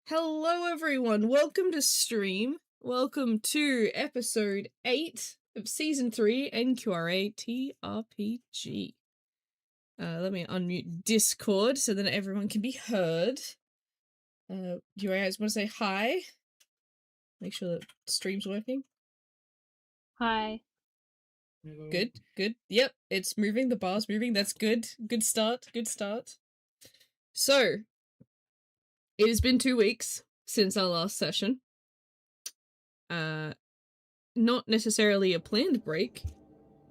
Hello everyone, welcome to stream. Welcome to episode 8 of season 3 NQRA TRPG. Let me unmute Discord so that everyone can be heard. Do you guys want to say hi? Make sure that the stream's working. Hi. Hello. Good. Yep, it's moving, the bar's moving, that's good. Good start. So, it has been 2 weeks since our last session. Not necessarily a planned break,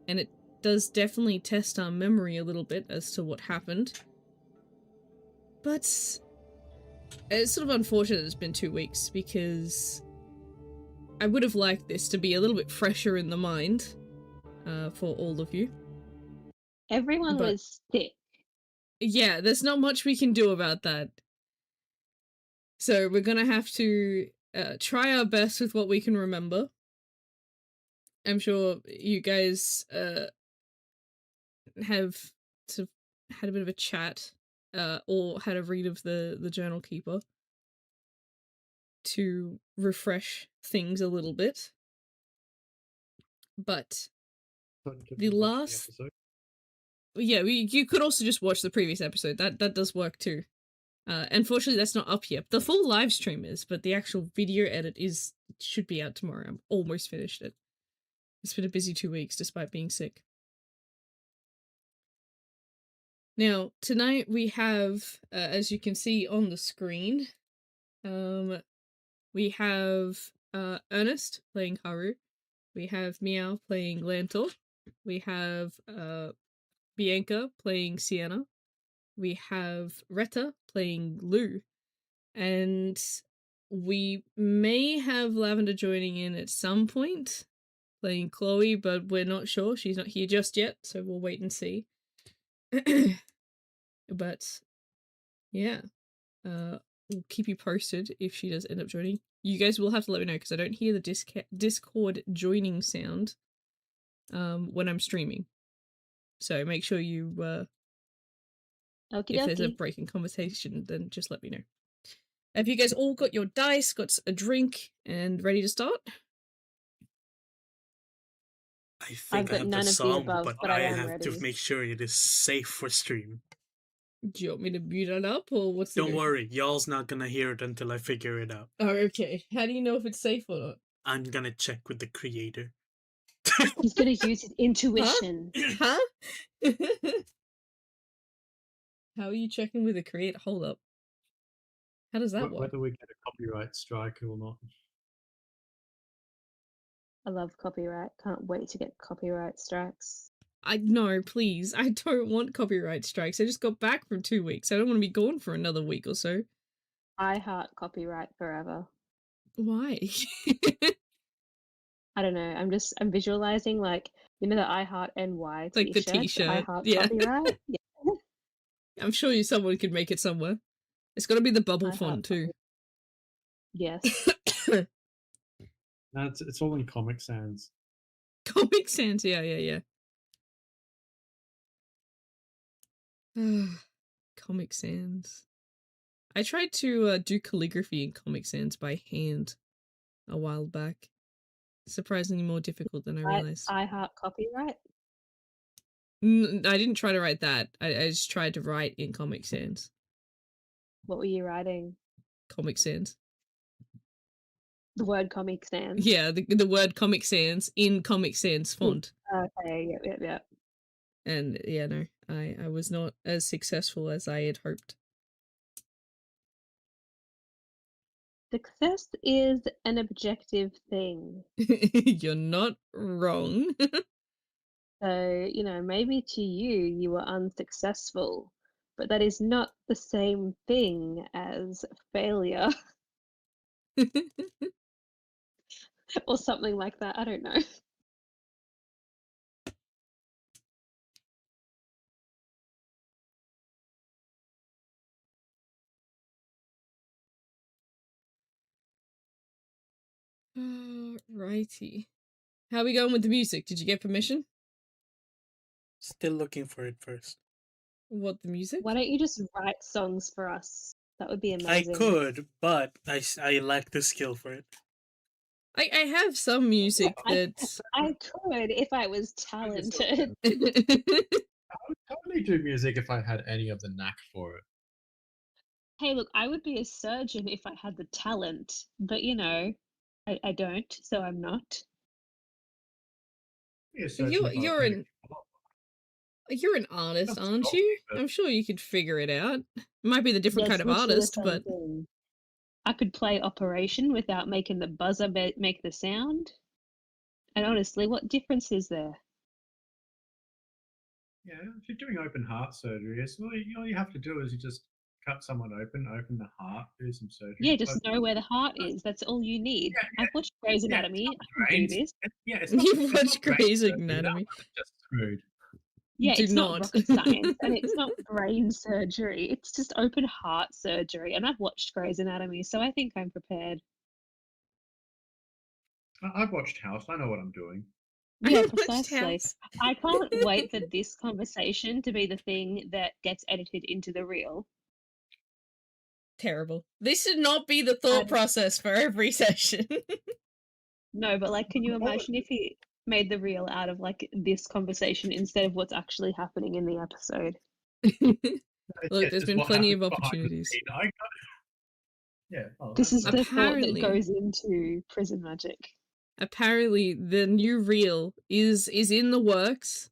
and it does definitely test our memory a little bit as to what happened. But it's sort of unfortunate it's been 2 weeks, because I would have liked this to be a little bit fresher in the mind for all of you. Everyone was sick. Yeah, there's not much we can do about that. So we're gonna have to try our best with what we can remember. I'm sure you guys have sort of had a bit of a chat or had a read of the Journal Keeper to refresh things a little bit. But the last... Yeah, you could also just watch the previous episode. That does work too. Unfortunately, that's not up yet. The full live stream is, but the actual video edit should be out tomorrow. I'm almost finished it. It's been a busy 2 weeks despite being sick. Now, tonight we have, as you can see on the screen, we have Ernest playing Haru. We have Meow playing Lantor. We have Bianca playing Sienna. We have Retta playing Lou. And we may have Lavender joining in at some point, playing Chloe, but we're not sure. She's not here just yet, so we'll wait and see. But yeah, we'll keep you posted if she does end up joining. You guys will have to let me know, because I don't hear the Discord joining sound when I'm streaming. So make sure you, if there's a break in conversation, then just let me know. Have you guys all got your dice, got a drink, and ready to start? I think I have none the of song, the above, but I I am have ready. to make sure it is safe for stream. Do you want me to mute it up, or what's the... Don't worry, y'all's not gonna hear it until I figure it out. Oh, okay. How do you know if it's safe or not? I'm gonna check with the creator. He's gonna use his intuition. Huh? How are you checking with the creator? Hold up. How does that work? Whether we get a copyright strike or not. I love copyright. Can't wait to get copyright strikes. No, please. I don't want copyright strikes. I just got back from 2 weeks. I don't want to be gone for another week or so. I heart copyright forever. Why? I don't know. I'm visualizing, like, you know, the I Heart NY t-shirt. Like the t-shirt. I Heart Yeah. Copyright. Yeah. I'm sure someone could make it somewhere. It's got to be the bubble font too. Yes. No, it's all in Comic Sans. Comic Sans, yeah. Comic Sans. I tried to do calligraphy in Comic Sans by hand a while back. Surprisingly more difficult than I realized. I Heart Copyright? I didn't try to write that. I just tried to write in Comic Sans. What were you writing? Comic Sans. The word Comic Sans? Yeah, the word Comic Sans in Comic Sans font. Okay, yeah. And yeah, no, I was not as successful as I had hoped. Success is an objective thing. You're not wrong. So, you know, maybe to you were unsuccessful, but that is not the same thing as failure. Or something like that. I don't know. Righty. How are we going with the music? Did you get permission? Still looking for it first. What, the music? Why don't you just write songs for us? That would be I amazing. could, but I lack the skill for it. I have some music that I could if I was talented. I would totally do music if I had any of the knack for it. Hey, look, I would be a surgeon if I had the talent, but I don't, so I'm not. Be a surgeon if I you're had a an job. you're an artist, Not aren't solely, you? but I'm sure you could figure it out. Might be the different Yeah, kind it's of literally the artist, same but thing. I could play Operation without making the buzzer make the sound. And honestly, what difference is there? yeah, if you're doing open heart surgery, it's all you have to do is you just cut someone open the heart, do some surgery. Yeah, just know where the heart is. That's all you need. I've watched Grey's Yeah, Anatomy. it's I not can do brains. this. It's you've not watched brain Grey's surgery. That Anatomy. one's just screwed. Yeah, Do it's not not. rocket science and it's not brain surgery. It's just open heart surgery. And I've watched Grey's Anatomy, so I think I'm prepared. I've watched House. I know what I'm doing. Yeah, I watched precisely. House. I can't wait for this conversation to be the thing that gets edited into the reel. Terrible. This should not be the thought process for every session. No, but like, can you imagine if he made the reel out of like this conversation instead of what's actually happening in the episode? Look, there's It's been what plenty of happens behind the opportunities. scene. Yeah. Oh, This is the thought that Apparently- goes into prison magic. Apparently, the new reel is in the works.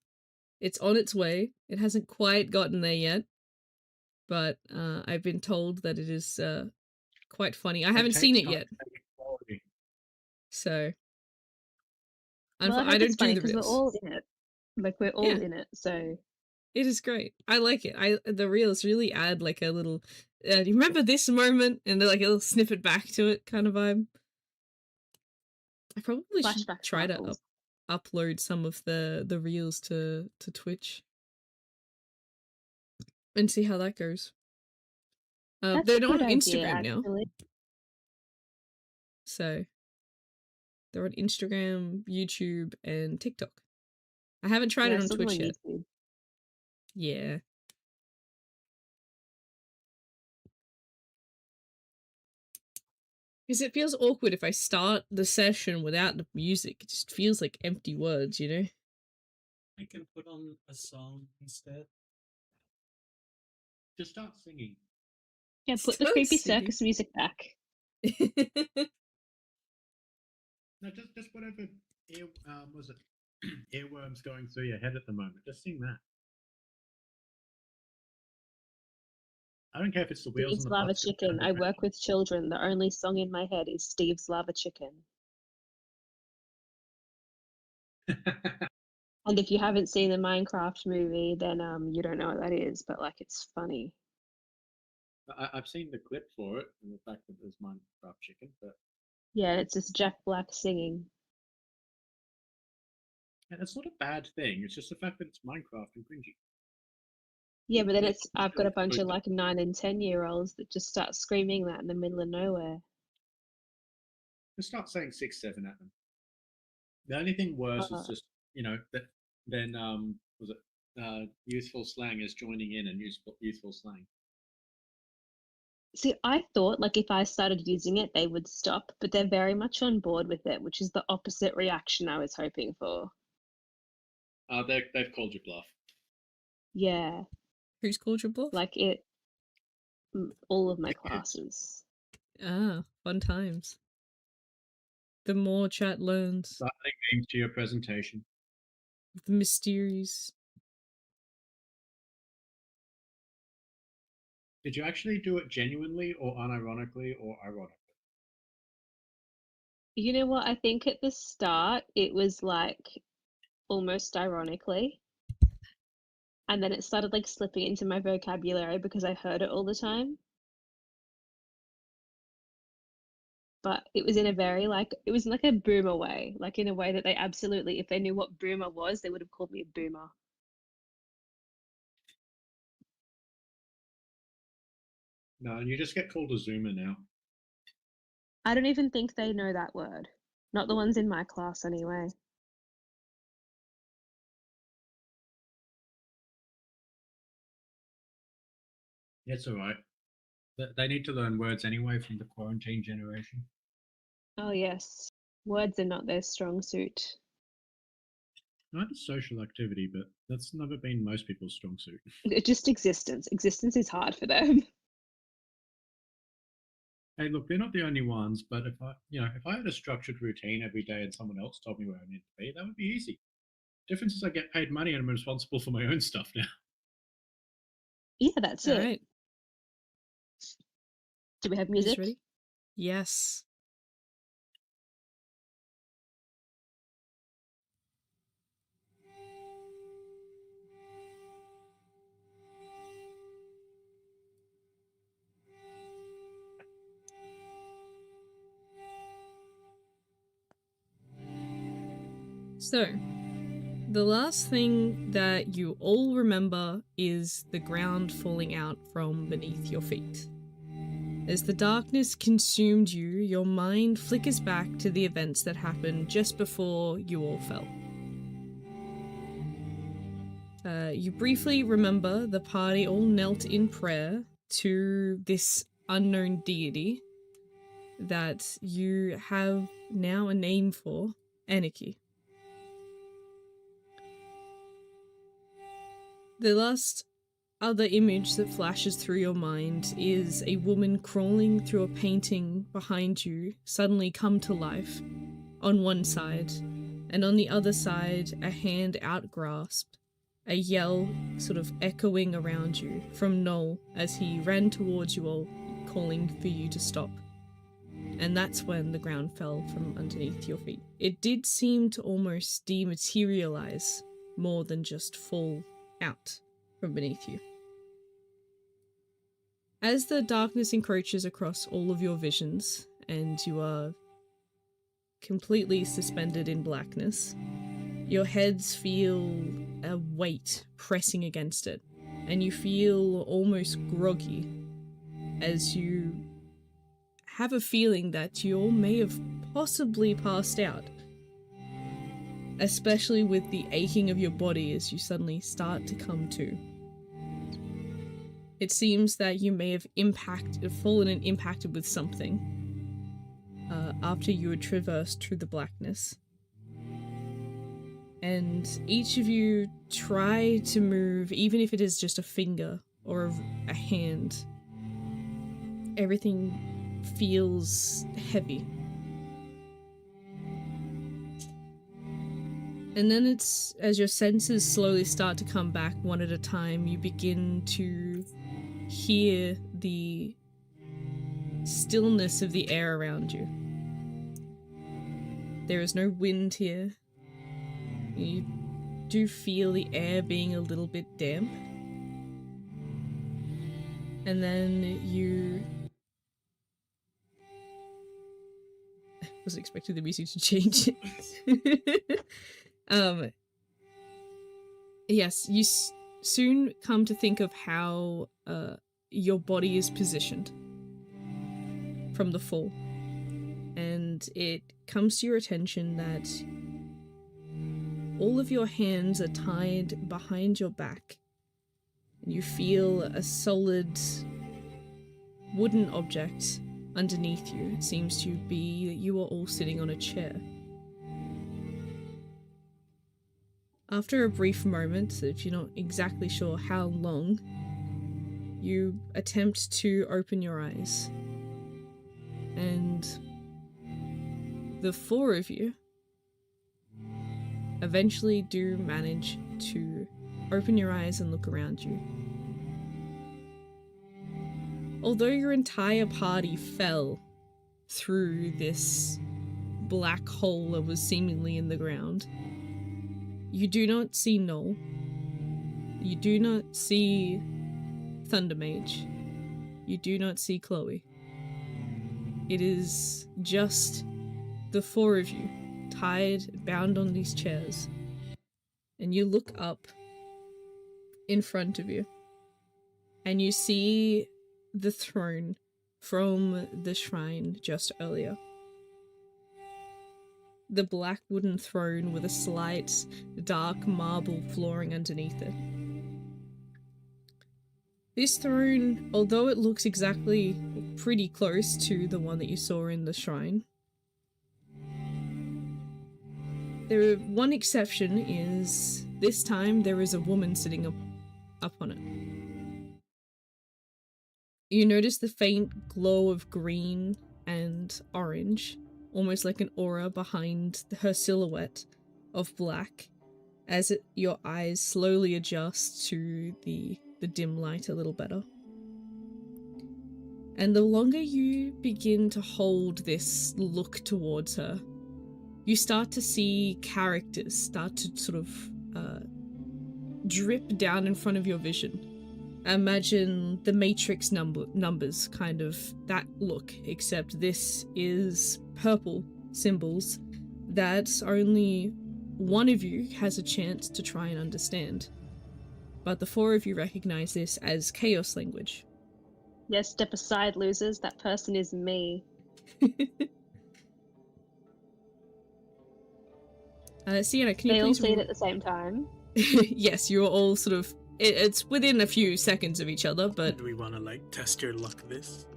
It's on its way. It hasn't quite gotten there yet, but I've been told that it is quite funny. I haven't seen it yet, so Well, I I hope it's don't do funny the because we're reels. all in it. Like we're all Yeah. in it, so It is great. I like it. The reels really add like a little. Do you remember this moment? And they're like a little snippet back to it kind of vibe. I probably should flashback try to sparkles. upload some of the reels to Twitch and see how that goes. That's They're a on good idea, Instagram now, actually. so they're on Instagram, YouTube, and TikTok. I haven't tried Yeah, it I on saw them Twitch on yet. YouTube. Yeah. Because it feels awkward if I start the session without the music. It just feels like empty words, you know? I can put on a song instead. Just start singing. Yeah, put the Start creepy singing. circus music back. No, just whatever was it earworms going through your head at the moment. Just sing that. I don't care if it's the wheels Steve's and the Lava bus. Chicken. I work with children. The only song in my head is Steve's Lava Chicken. And if you haven't seen the Minecraft movie, then you don't know what that is, but like it's funny. I've seen the clip for it and the fact that there's Minecraft chicken, but Yeah, it's just Jack Black singing. and it's not a bad thing. It's just the fact that it's Minecraft and cringy. Yeah, but then Yeah, it's I've got a bunch of absolutely. like 9 and 10-year-olds that just start screaming that in the middle of nowhere. Just start saying 6, 7 at them. The only thing worse is just that then was it youthful slang is joining in and youthful slang. See, I thought like if I started using it, they would stop, but they're very much on board with it, which is the opposite reaction I was hoping for. They've called you bluff. Yeah, Who's called your bluff? like all of my classes. Ah, fun times. The more chat learns, Start adding names to your presentation. the mysteries. Did you actually do it genuinely or unironically or ironically? You know what? I think at the start it was like almost ironically, and then it started like slipping into my vocabulary because I heard it all the time. But it was in a very like it was like a boomer way, like in a way that they absolutely, if they knew what boomer was, they would have called me a boomer. No, you just get called a zoomer now. I don't even think they know that word. Not the ones in my class anyway. It's all right. They need to learn words anyway from the quarantine generation. Oh yes, words are not their strong suit. Not a social activity, but that's never been most people's strong suit. Just existence. Existence is hard for them. Hey, look, they're not the only ones, but if I had a structured routine every day and someone else told me where I need to be, that would be easy. Difference is I get paid money and I'm responsible for my own stuff now. Yeah, that's All it. right. Do we have You music? ready? Yes. So, the last thing that you all remember is the ground falling out from beneath your feet. As the darkness consumed you, your mind flickers back to the events that happened just before you all fell. You briefly remember the party all knelt in prayer to this unknown deity that you have now a name for, Anarchy. The last other image that flashes through your mind is a woman crawling through a painting behind you suddenly come to life on one side, and on the other side a hand outgrasped, a yell sort of echoing around you from Noel as he ran towards you all, calling for you to stop. And that's when the ground fell from underneath your feet. It did seem to almost dematerialize more than just fall out from beneath you. As the darkness encroaches across all of your visions and you are completely suspended in blackness, your heads feel a weight pressing against it, and you feel almost groggy as you have a feeling that you all may have possibly passed out, especially with the aching of your body as you suddenly start to come to. It seems that you may have fallen and impacted with something after you had traversed through the blackness. And each of you try to move, even if it is just a finger or a hand. Everything feels heavy. And then it's, as your senses slowly start to come back one at a time, you begin to hear the stillness of the air around you. There is no wind here. You do feel the air being a little bit damp. And then you... I wasn't expecting the music to change. Yes, you soon come to think of how your body is positioned from the fall. And it comes to your attention that all of your hands are tied behind your back. And you feel a solid wooden object underneath you. It seems to be that you are all sitting on a chair. After a brief moment, if you're not exactly sure how long, you attempt to open your eyes. And the four of you eventually do manage to open your eyes and look around you. Although your entire party fell through this black hole that was seemingly in the ground, you do not see Noel. You do not see Thunder Mage. You do not see Chloe. It is just the four of you, tied, bound on these chairs. And you look up in front of you, and you see the throne from the shrine just earlier. The black wooden throne with a slight dark marble flooring underneath it. This throne, although it looks exactly pretty close to the one that you saw in the shrine, one exception is this time there is a woman sitting up on it. You notice the faint glow of green and orange, almost like an aura behind her silhouette of black, as your eyes slowly adjust to the dim light a little better. And the longer you begin to hold this look towards her, you start to see characters start to sort of drip down in front of your vision. Imagine the Matrix numbers, kind of that look, except this is purple symbols that only one of you has a chance to try and understand. But the four of you recognize this as chaos language. Yes, step aside, losers. That person is me. Sienna, can you They all please... see it at the same time? Yes, you're all sort of... It's within a few seconds of each other, but... Do we want to, like, test your luck this?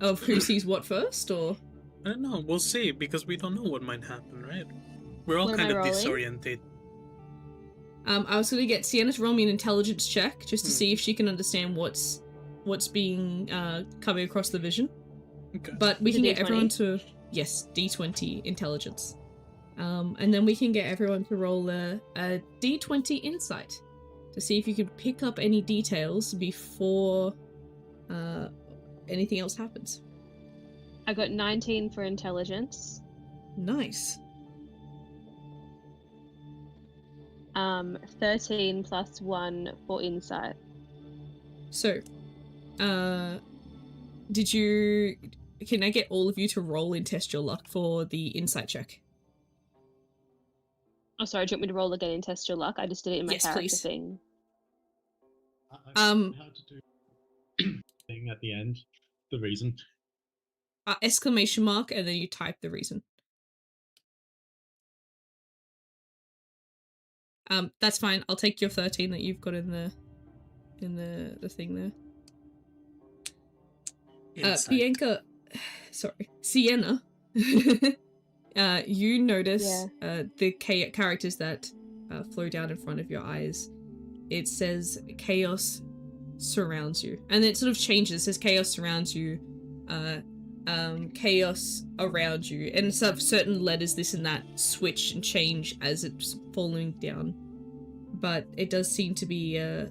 Of who sees what first, or...? I don't know, we'll see, because we don't know what might happen, right? We're all kind of disoriented. I was gonna get Sienna to roll me an intelligence check, just to see if she can understand what's being, coming across the vision. Okay. But we can get D20? everyone to... Yes, D20 intelligence. And then we can get everyone to roll a D20 insight, to see if you can pick up any details before anything else happens. I got 19 for intelligence. Nice. 13 plus 1 for insight. So, can I get all of you to roll and test your luck for the insight check? Oh, sorry, do you want me to roll again and test your luck? I just did it in my Yes, character please. thing. How to do thing at the end, the reason. Exclamation mark, and then you type the reason. That's fine. I'll take your 13 that you've got in the thing there. Bianca, sorry, Sienna. You notice the characters that flow down in front of your eyes. It says chaos surrounds you, and it sort of changes. It says chaos surrounds you, chaos around you, and sort of certain letters, this and that, switch and change as it's falling down. But it does seem to be a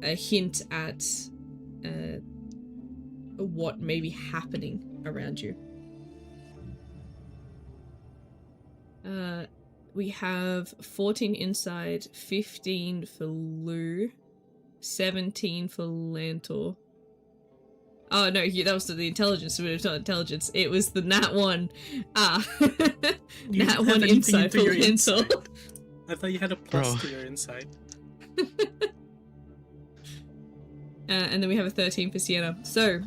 hint at what may be happening around you. We have 14 inside, 15 for Lou, 17 for Lantor. Oh no, that was the intelligence. It was not intelligence. It was the nat 1. Nat 1 inside for Lantor. I thought you had a plus to your insight. And then we have a 13 for Sienna. So,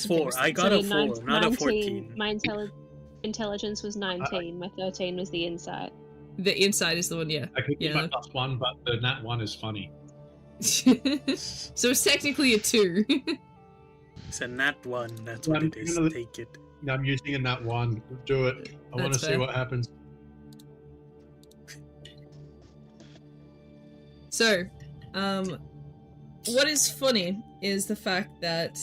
4. I got a 4, not a 14. My intelligence was 19. My 13 was the insight. The insight is the one, yeah. I could give my plus 1, but the nat 1 is funny. So it's technically a 2. It's a nat 1. That's what it is. Take it. I'm using a nat 1. Do it. I want to see what happens. So, what is funny is the fact that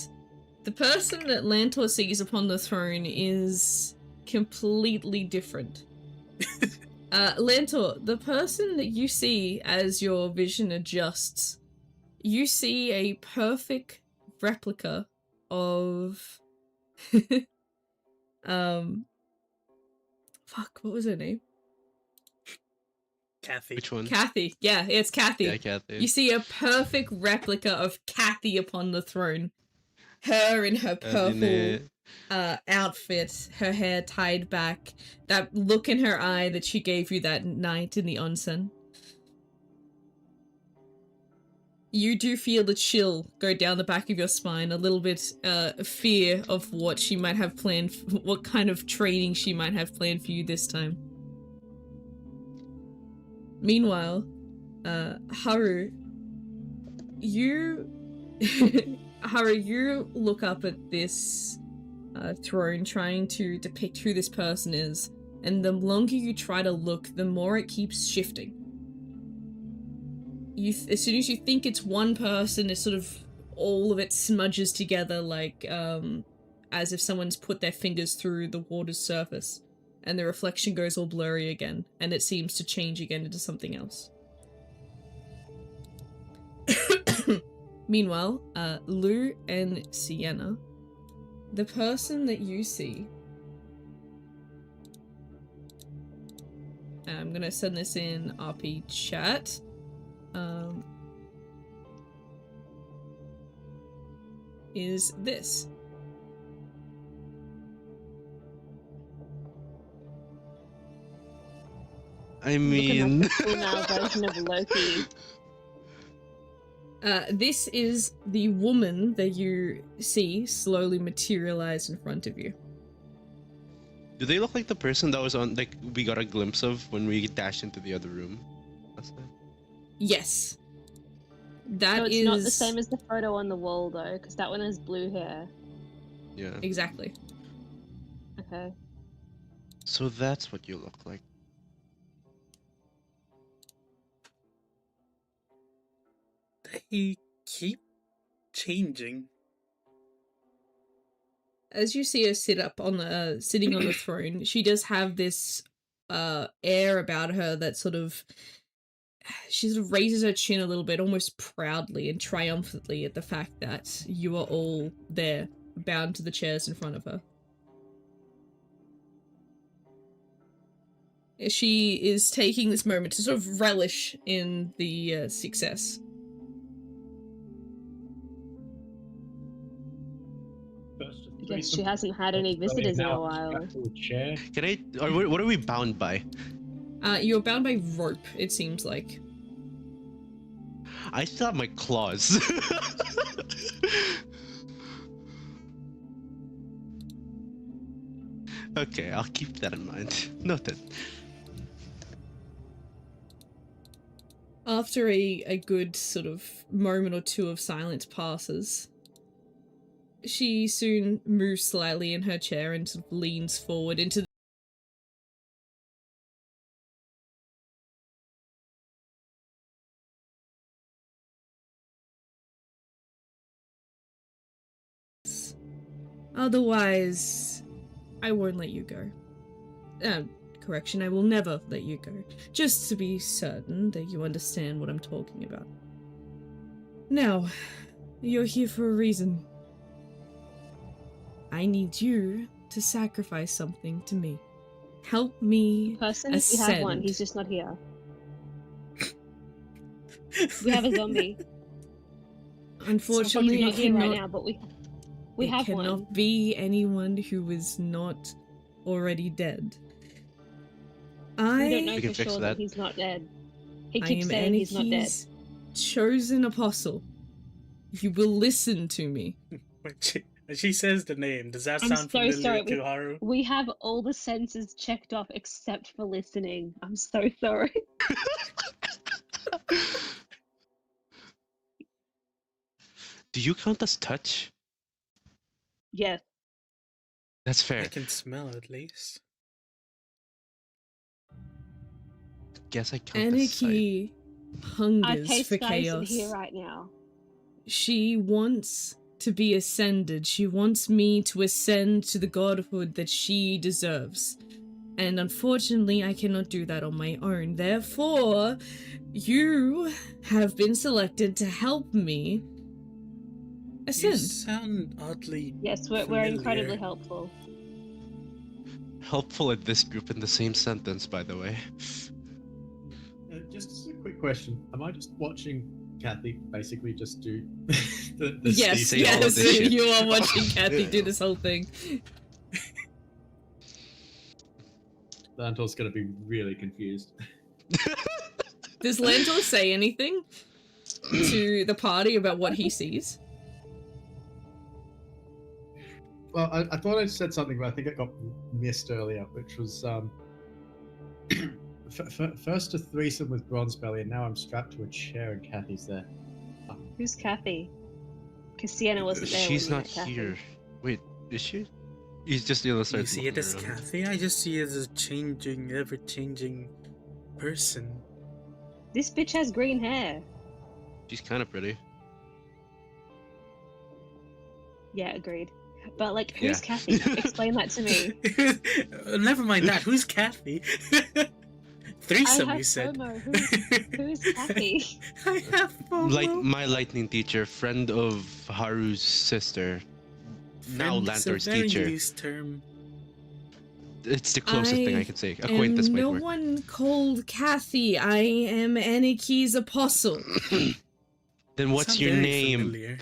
the person that Lantor sees upon the throne is completely different. Lantor, the person that you see as your vision adjusts, you see a perfect replica of fuck, what was her name? Kathy. Which one? Kathy. Yeah, it's Kathy. Yeah, Kathy. You see a perfect replica of Kathy upon the throne. Her in her purple outfit, her hair tied back, that look in her eye that she gave you that night in the onsen. You do feel the chill go down the back of your spine, a little bit fear of what she might have planned, what kind of training she might have planned for you this time. Meanwhile, Haru, you, Haru, you look up at this throne, trying to depict who this person is, and the longer you try to look, the more it keeps shifting. As soon as you think it's one person, it sort of all of it smudges together like as if someone's put their fingers through the water's surface, and the reflection goes all blurry again, and it seems to change again into something else. Meanwhile, Lou and Sienna, the person that you see, I'm gonna send this in RP chat. Is this. I mean, looking like the female version of Loki. This is the woman that you see slowly materialize in front of you. do they look like the person that was on, like, we got a glimpse of when we dashed into the other room last time? Yes. That So it's is not the same as the photo on the wall, though, because that one has blue hair. Yeah. exactly. Okay. So that's what you look like. They keep changing. As you see her sit up on the sitting on the throne, she does have this air about her that sort of, she sort of raises her chin a little bit, almost proudly and triumphantly at the fact that you are all there, bound to the chairs in front of her. She is taking this moment to sort of relish in the success. I guess she hasn't had any visitors in a while. To a chair. Can I? Or what are we bound by? You're bound by rope, it seems like. I still have my claws. Okay, I'll keep that in mind. Noted. After a good sort of moment or two of silence passes, she soon moves slightly in her chair and sort of leans forward into the otherwise, I won't let you go. Correction, I will never let you go. Just to be certain that you understand what I'm talking about. Now, you're here for a reason. I need you to sacrifice something to me. Help me Person? ascend. We have one, he's just not here. We have a zombie. Unfortunately, He's I not here cannot, right now, but we have cannot one. be anyone who is not already dead. We don't know We can for fix sure that. that he's not dead. He I keeps am saying he's not dead. Anaki's chosen apostle. You will listen to me. When she says the name, does that I'm sound so familiar sorry. to Haru? We have all the senses checked off except for listening. I'm so sorry. Do you count as touch? Yes. That's I fair. can smell at least. Guess I count as sight. Anarchy I hungers taste for guys in chaos. here right now. She wants to be ascended. She wants me to ascend to the godhood that she deserves. And unfortunately, I cannot do that on my own. Therefore, you have been selected to help me You ascend. sound oddly Yes, we're familiar. incredibly helpful. Helpful at this group in the same sentence, by the way. Just a quick question: am I just watching Kathy basically just do the Yes, say all of yes, this shit. you are watching Kathy do this whole thing. Lantor's gonna be really confused. Does Lantor say anything to the party about what he sees? Well, I thought I said something, but I think it got missed earlier, which was first a threesome with Bronze Belly, and now I'm strapped to a chair and Kathy's there. Who's Kathy? Because Sienna wasn't there. She's when you not met Kathy. here. Wait, is she? He's just gonna You start see it looking as around. Kathy? I just see it as a changing, ever-changing person. This bitch has green hair. She's kind of pretty. Yeah, agreed. But like, who's Yeah. Kathy? Explain that to me. Never mind that. Who's Kathy? Threesome, you said. FOMO. Who's Kathy? I have FOMO. My lightning teacher, friend of Haru's sister. Now Friend is a Lantor's very teacher. loose term. It's the closest thing I can say. Acquaintance am might no work. one called Kathy. I am Aniki's apostle. Then what's Sound your very name? familiar.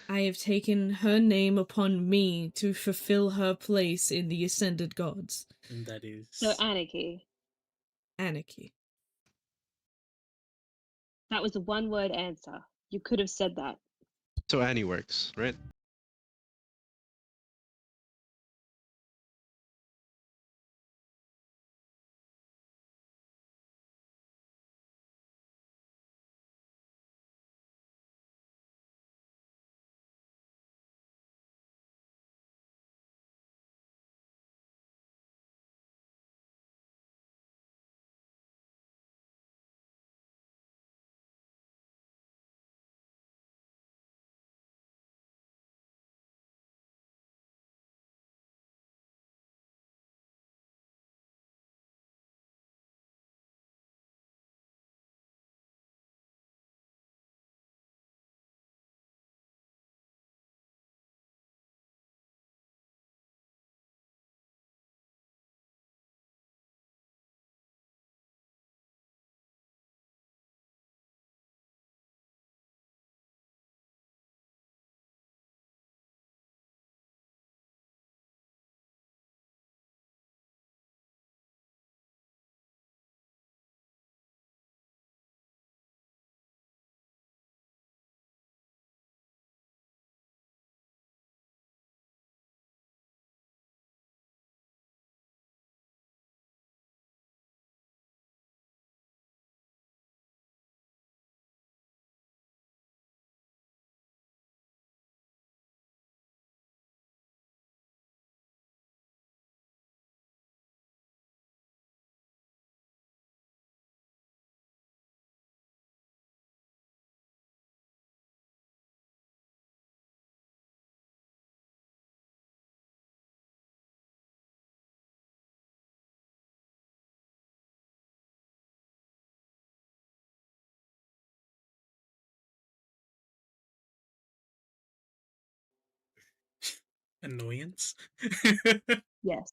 I have taken her name upon me to fulfill her place in the ascended gods. And that is... So Anarchy. Anarchy. That was a one-word answer. You could have said that. So Annie works, right? Annoyance? Yes.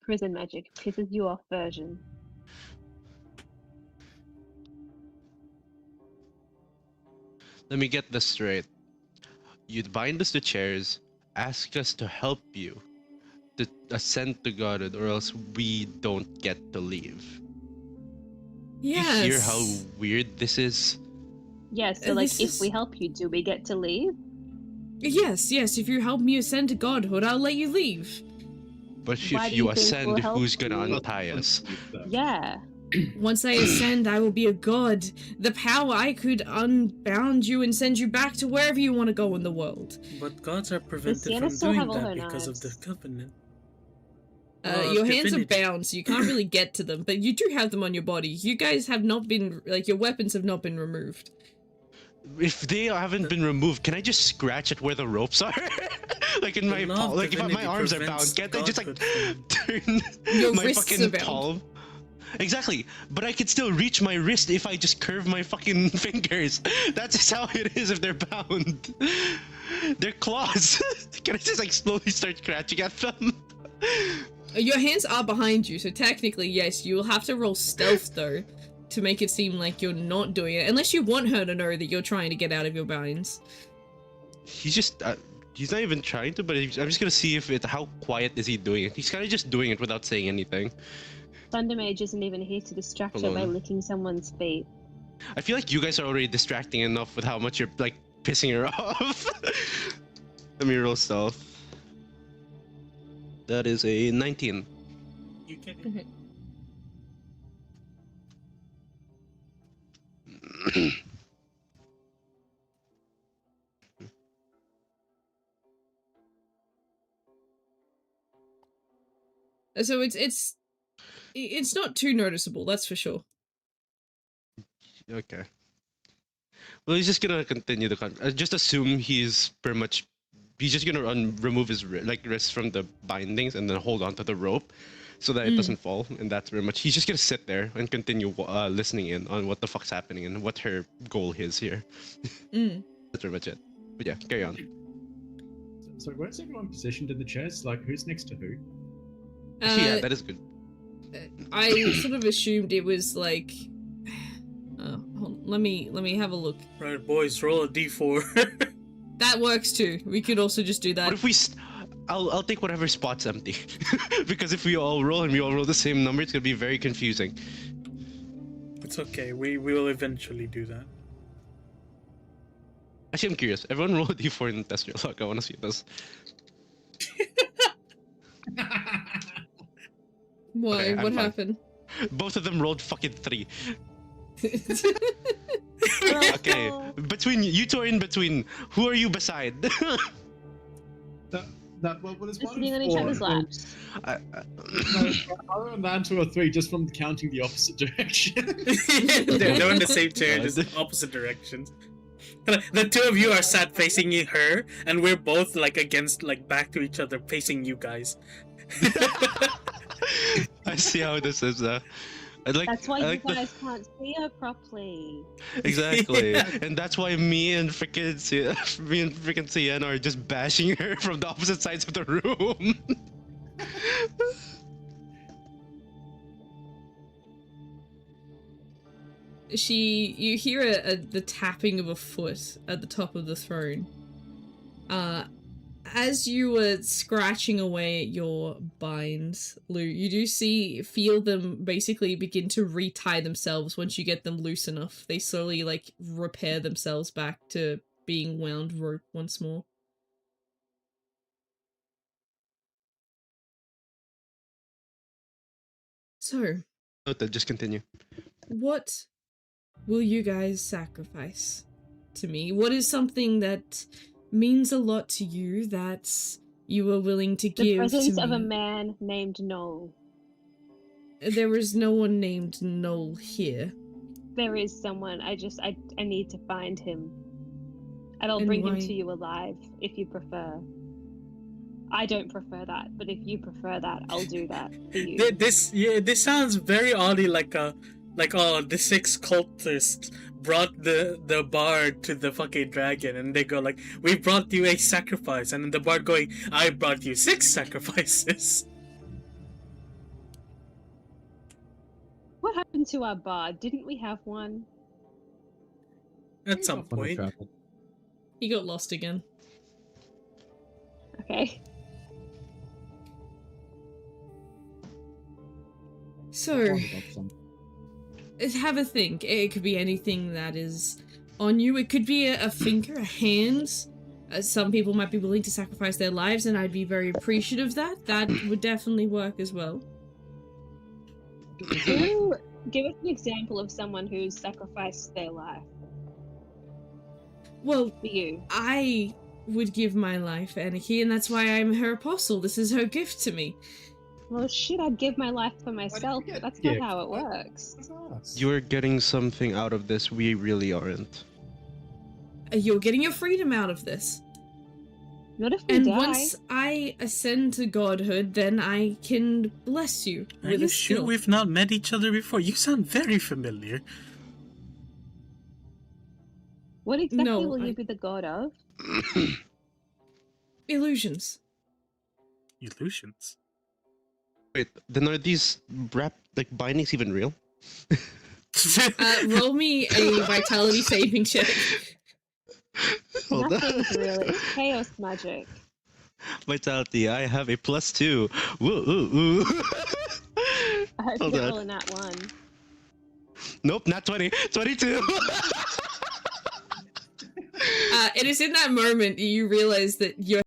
Prison magic pisses you off version. Let me get this straight. You'd bind us to chairs, ask us to help you to ascend to godhood, or else we don't get to leave. Yes. You hear how weird this is? Yeah, so like, This if is- we help you, do we get to leave? Yes, if you help me ascend to godhood, I'll let you leave. But Why if do you you think ascend, we'll help who's gonna you? untie us? Yeah. Once I ascend, I will be a god. The power I could unbound you and send you back to wherever you want to go in the world. But gods are prevented Sienna from still doing have all that her because of the knives? covenant. Your hands are divinity. bound, so you can't really get to them, but you do have them on your body. You guys have not been, like, your weapons have not been removed. If they haven't been removed, can I just scratch at where the ropes are? Like in my The law palm, of like if my divinity arms are prevents bound, can't I just like godhood turn Your my wrists fucking are bound. palm? Exactly, but I could still reach my wrist if I just curve my fucking fingers. That's just how it is if they're bound. They're claws. Can I just like slowly start scratching at them? Your hands are behind you, so technically, yes, you will have to roll stealth, though, to make it seem like you're not doing it, unless you want her to know that you're trying to get out of your binds. He's not even trying to, but I'm just gonna see how quiet is he doing it. He's kind of just doing it without saying anything. Thunder Mage isn't even here to distract her Hold by on. licking someone's feet. I feel like you guys are already distracting enough with how much you're like pissing her off. Let me roll stealth. That is a 19. You can. Okay. So it's not too noticeable, that's for sure. Okay. Well, he's just gonna continue the just assume he's pretty much. He's just gonna remove his wrists from the bindings and then hold onto the rope, so that it doesn't fall. And that's pretty much. He's just gonna sit there and continue listening in on what the fuck's happening and what her goal is here. That's pretty much it. But yeah, carry on. So where's everyone positioned in the chairs? Like, who's next to who? Actually, yeah, that is good. I sort of assumed it was like. Hold on, let me have a look. Right, boys, roll a d4. That works too. We could also just do that. What if we? I'll take whatever spot's empty, because if we all roll and we all roll the same number, it's gonna be very confusing. It's okay. We will eventually do that. Actually, I'm curious. Everyone roll a d4 and test your luck. I want to see this. Why? Okay, I'm what fine. happened? Both of them rolled fucking 3. Okay, between you two are in between. Who are you beside? Well, there's one Sitting on and each four, other's and then- laps. No, other than 2 or 3, just from counting the opposite direction. They're in the same chair, just opposite directions. The two of you are sat facing her, and we're both like against, like back to each other, facing you guys. I see how this is. That's why I you like the- guys can't see her properly. Exactly, Yeah. and that's why me and freaking Cien are just bashing her from the opposite sides of the room. You hear the tapping of a foot at the top of the throne. As you were scratching away at your binds, Lou, you do feel them basically begin to retie themselves once you get them loose enough. They slowly, like, repair themselves back to being wound rope once more. So, Just continue. what will you guys sacrifice to me? What is something that means a lot to you that you are willing to The give presence to of me? a man named Noel. There is no one named Noel here. There is someone. I need to find him. And I'll And bring why? him to you alive, if you prefer. I don't prefer that, but if you prefer that, I'll do that for you. This sounds very oddly like the 6 cultists brought the bard to the fucking dragon, and they go like, we brought you a sacrifice, and then the bard going, I brought you 6 sacrifices. What happened to our bard? Didn't we have one? At some Off on a point. travel. He got lost again. Okay. So, Wandered off some. have a think. It could be anything that is on you. It could be a finger, a hand. Some people might be willing to sacrifice their lives, and I'd be very appreciative of that. That would definitely work as well. Can you give us an example of someone who's sacrificed their life Well, for you? I would give my life for Anarchy, and that's why I'm her apostle. This is her gift to me. Well, shit, I'd give my life for myself, get but that's gift? not how it What? works. That's us. You're getting something out of this. We really aren't. You're getting your freedom out of this. Not if we And die. once I ascend to godhood, then I can bless you Are with you a sure skill. we've not met each other before? You sound very familiar. What exactly No, will I- you be the god of? Illusions. Illusions. Wait, then are these bindings even real? Roll me a vitality saving check. Hold on. Nothing's real. It's chaos magic. Vitality. I have a +2. Woo, ooh, ooh. I hope Hold you on. roll in that one. Nope, not 20. 22. It is in that moment you realize that you're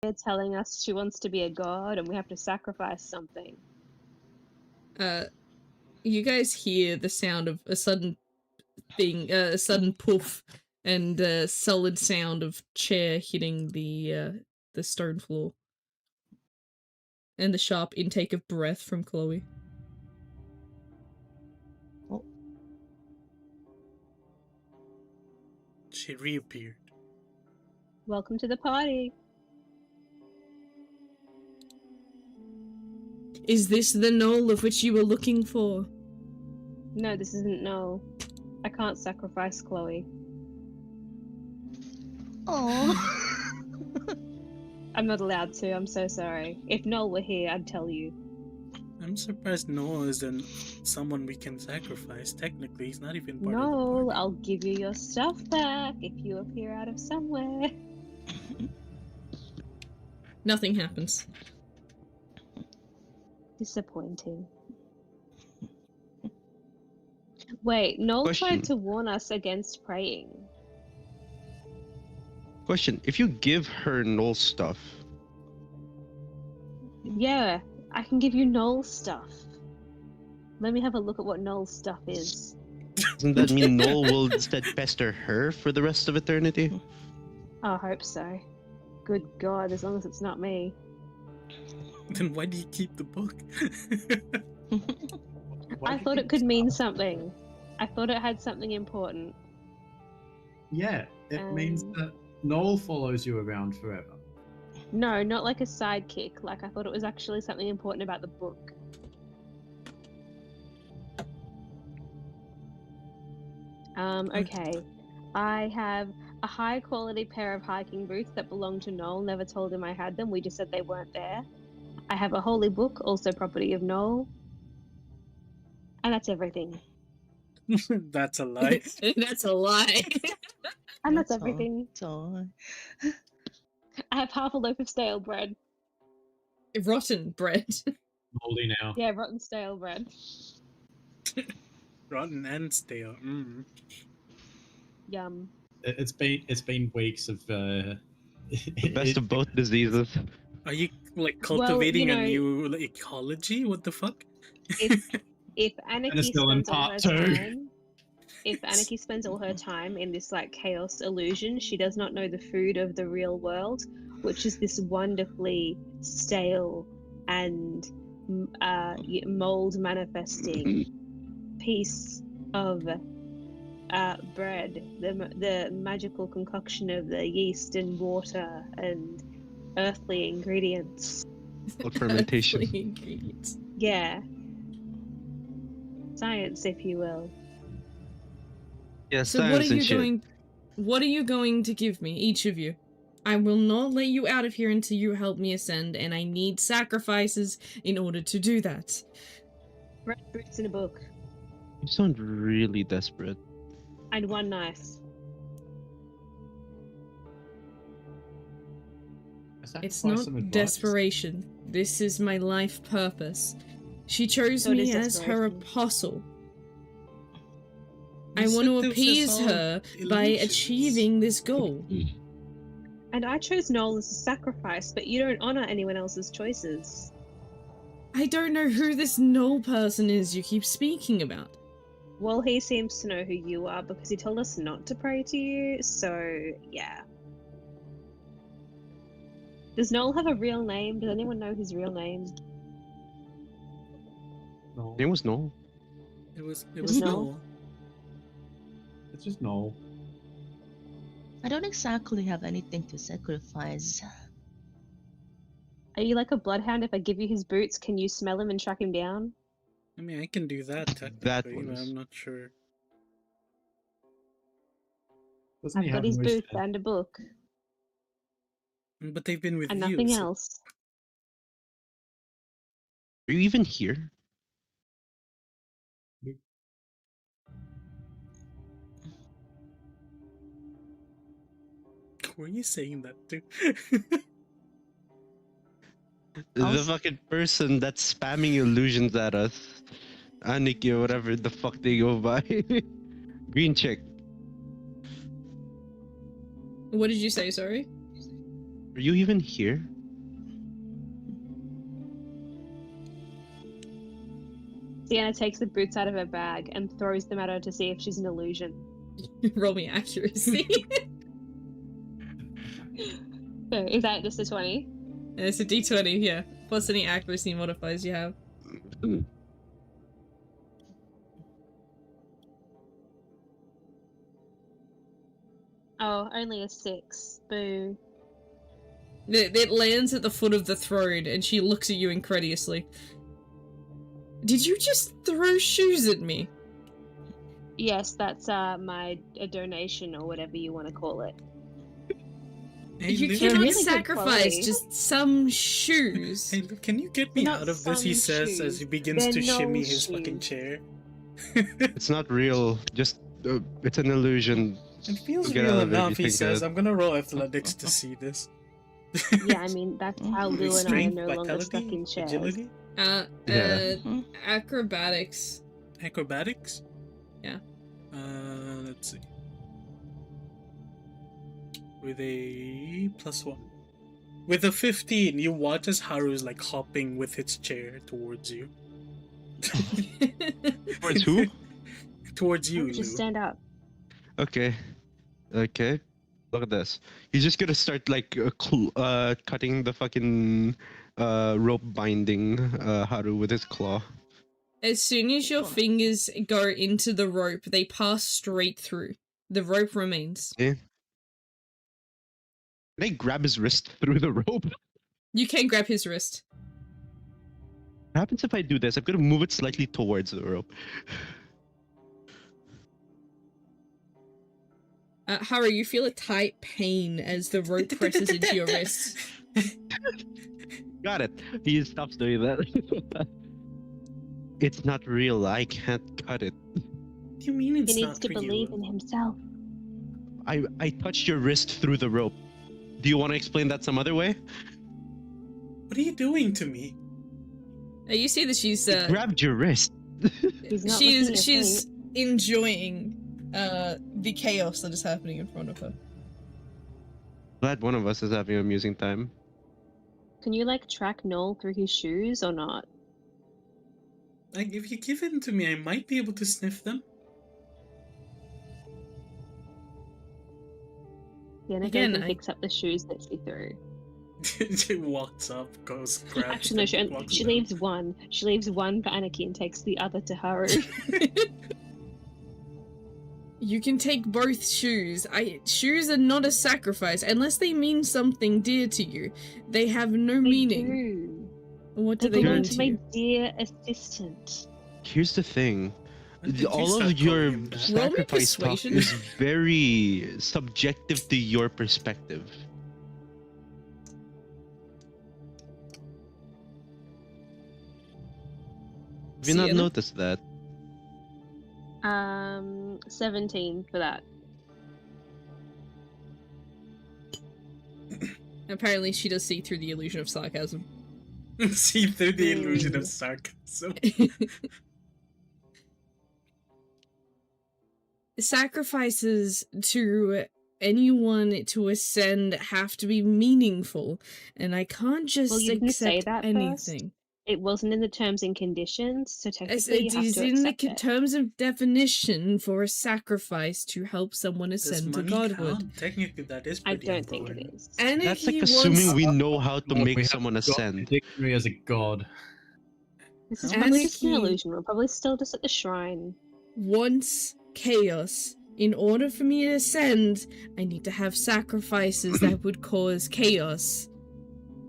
They're telling us she wants to be a god and we have to sacrifice something. You guys hear the sound of a sudden thing, a sudden poof, and a solid sound of chair hitting the stone floor, and the sharp intake of breath from Chloe. She reappeared. Welcome to the party. Is this the knoll of which you were looking for? No, this isn't Noel. I can't sacrifice Chloe. Oh. I'm not allowed to, I'm so sorry. If Noel were here, I'd tell you. I'm surprised Noah isn't someone we can sacrifice. Technically, he's not even part of the Noel, party. I'll give you your stuff back if you appear out of somewhere. Nothing happens. Disappointing. Wait, Noel Question. tried to warn us against praying. Question: if you give her Noel's stuff, Yeah, I can give you Noel's stuff. Let me have a look at what Noel's stuff is. doesn't that mean Noel will instead pester her for the rest of eternity? I hope so. Good God, as long as it's not me. Then why do you keep the book? I thought it could mean something. I thought it had something important. Yeah, it means that Noel follows you around forever. No, not like a sidekick. Like, I thought it was actually something important about the book. Okay. I have a high quality pair of hiking boots that belonged to Noel. Never told him I had them. We just said they weren't there. I have a holy book, also property of Noel. And that's everything. That's a lie. That's a lie. And that's That's all. everything. So, I have half a loaf of stale bread. Rotten bread. Moldy now. Yeah, rotten stale bread. Rotten and stale. Mm. Yum. It's been weeks of The best of both diseases. Are you like Well, cultivating you a know- new ecology? What the fuck? If Anarchy Penicillin spends all her part 2. time, if Anarchy spends all her time in this like chaos illusion, she does not know the food of the real world, which is this wonderfully stale and mold manifesting piece of bread, the magical concoction of the yeast and water and earthly ingredients. Fermentation. Earthly ingredients. Yeah. Science, if you will. Yeah, So what are you going to give me, each of you? I will not let you out of here until you help me ascend, and I need sacrifices in order to do that. Bread, boots, and a book. You sound really desperate. And one knife. It's not desperation. This is my life purpose. She chose So it me is as her desperation. apostle. You I want said to this was appease all her by illusions. achieving this goal. And I chose Noel as a sacrifice, but you don't honor anyone else's choices. I don't know who this null person is you keep speaking about. Well, he seems to know who you are because he told us not to pray to you, so yeah. Does Noel have a real name? Does anyone know his real name? No, Name was Noel. It was It's Noel. Noel. it's just Noel. I don't exactly have anything to sacrifice. Are you like a bloodhound? If I give you his boots, can you smell him and track him down? I mean, I can do that technically, That but was- I'm not sure. Doesn't he I've got have his moist boots hair? and a book, But they've been with and you. nothing so- else. Are you even here? Were you saying that too? The I'll s- fucking person that's spamming illusions at us. Aniki or whatever the fuck they go by. Green chick. What did you say, sorry? Are you even here? Sienna takes the boots out of her bag and throws them at her to see if she's an illusion. Roll me accuracy. So is that just a 20? It's a d20, yeah. Plus any accuracy modifiers you have. Oh, only a 6. Boo. It lands at the foot of the throne, and she looks at you incredulously. Did you just throw shoes at me? Yes, that's my a donation or whatever you want to call it. Hey, You Luke, cannot really good sacrifice quality. just some shoes. Hey, Luke, can you get me They're not out of this? He some says as shoes. he begins They're to shimmy no his fucking shoes. chair. It's not real. Just it's an illusion. It feels Get real out of it, enough, you he think says. that- I'm gonna roll athletics to see this. Yeah, I mean, that's how Lou and I are Strength, no longer stuck vitality, in chairs. agility, Yeah. Acrobatics. acrobatics. Yeah. Let's see. With a +1. With a 15, you watch as Haru's like hopping with its chair towards you. Towards who? Towards you, Just Lou. stand up. Okay. Okay. Look at this. He's just gonna start like cutting the fucking rope binding Haru with his claw. As soon as your fingers go into the rope, they pass straight through. The rope remains. Can I grab his wrist through the rope? You can grab his wrist. What happens if I do this? I'm gonna move it slightly towards the rope. Haru, you feel a tight pain as the rope presses into your wrist. Got it. He stops doing that. It's not real. I can't cut it. What do you mean it's He not needs to real? believe in himself. I touched your wrist through the rope. Do you want to explain that some other way? What are you doing to me? You see that she's I grabbed your wrist. He's not looking at she's me. enjoying the chaos that is happening in front of her. Glad one of us is having an amusing time. Can you like track Noel through his shoes or not? Like, if you give it to me, I might be able to sniff them. Sienna Again, goes and I- picks up the shoes that she threw. She walks up, goes, grabs Actually, no, them, walks she down. leaves one. She leaves one for Anarchy and takes the other to Haru. You can take both shoes. Shoes are not a sacrifice unless they mean something dear to you. They have no meaning. Do. What do They they belong mean to to my you? dear assistant. Here's the thing. When did you All start of your calling him that? Roll me sacrifice stuff persuasion. is very subjective to your perspective. Have you not Sienna? noticed that? 17 for that. Apparently, she does see through the illusion of sarcasm. See through the illusion of Mm. sarcasm. Sacrifices to anyone to ascend have to be meaningful, and I can't just Well, you didn't say accept that anything. It wasn't in the terms and conditions, so As technically you it have is to in the accept it. terms of definition for a sacrifice to help someone Does ascend to money godhood. count? Technically, that is I pretty don't think important. it is. And That's if like he assuming wants, we know how to We make have someone God in ascend. dictionary as a god. This is Anarchy- probably just an illusion. We're probably still just at the shrine. wants chaos. In order for me to ascend, I need to have sacrifices that would cause chaos.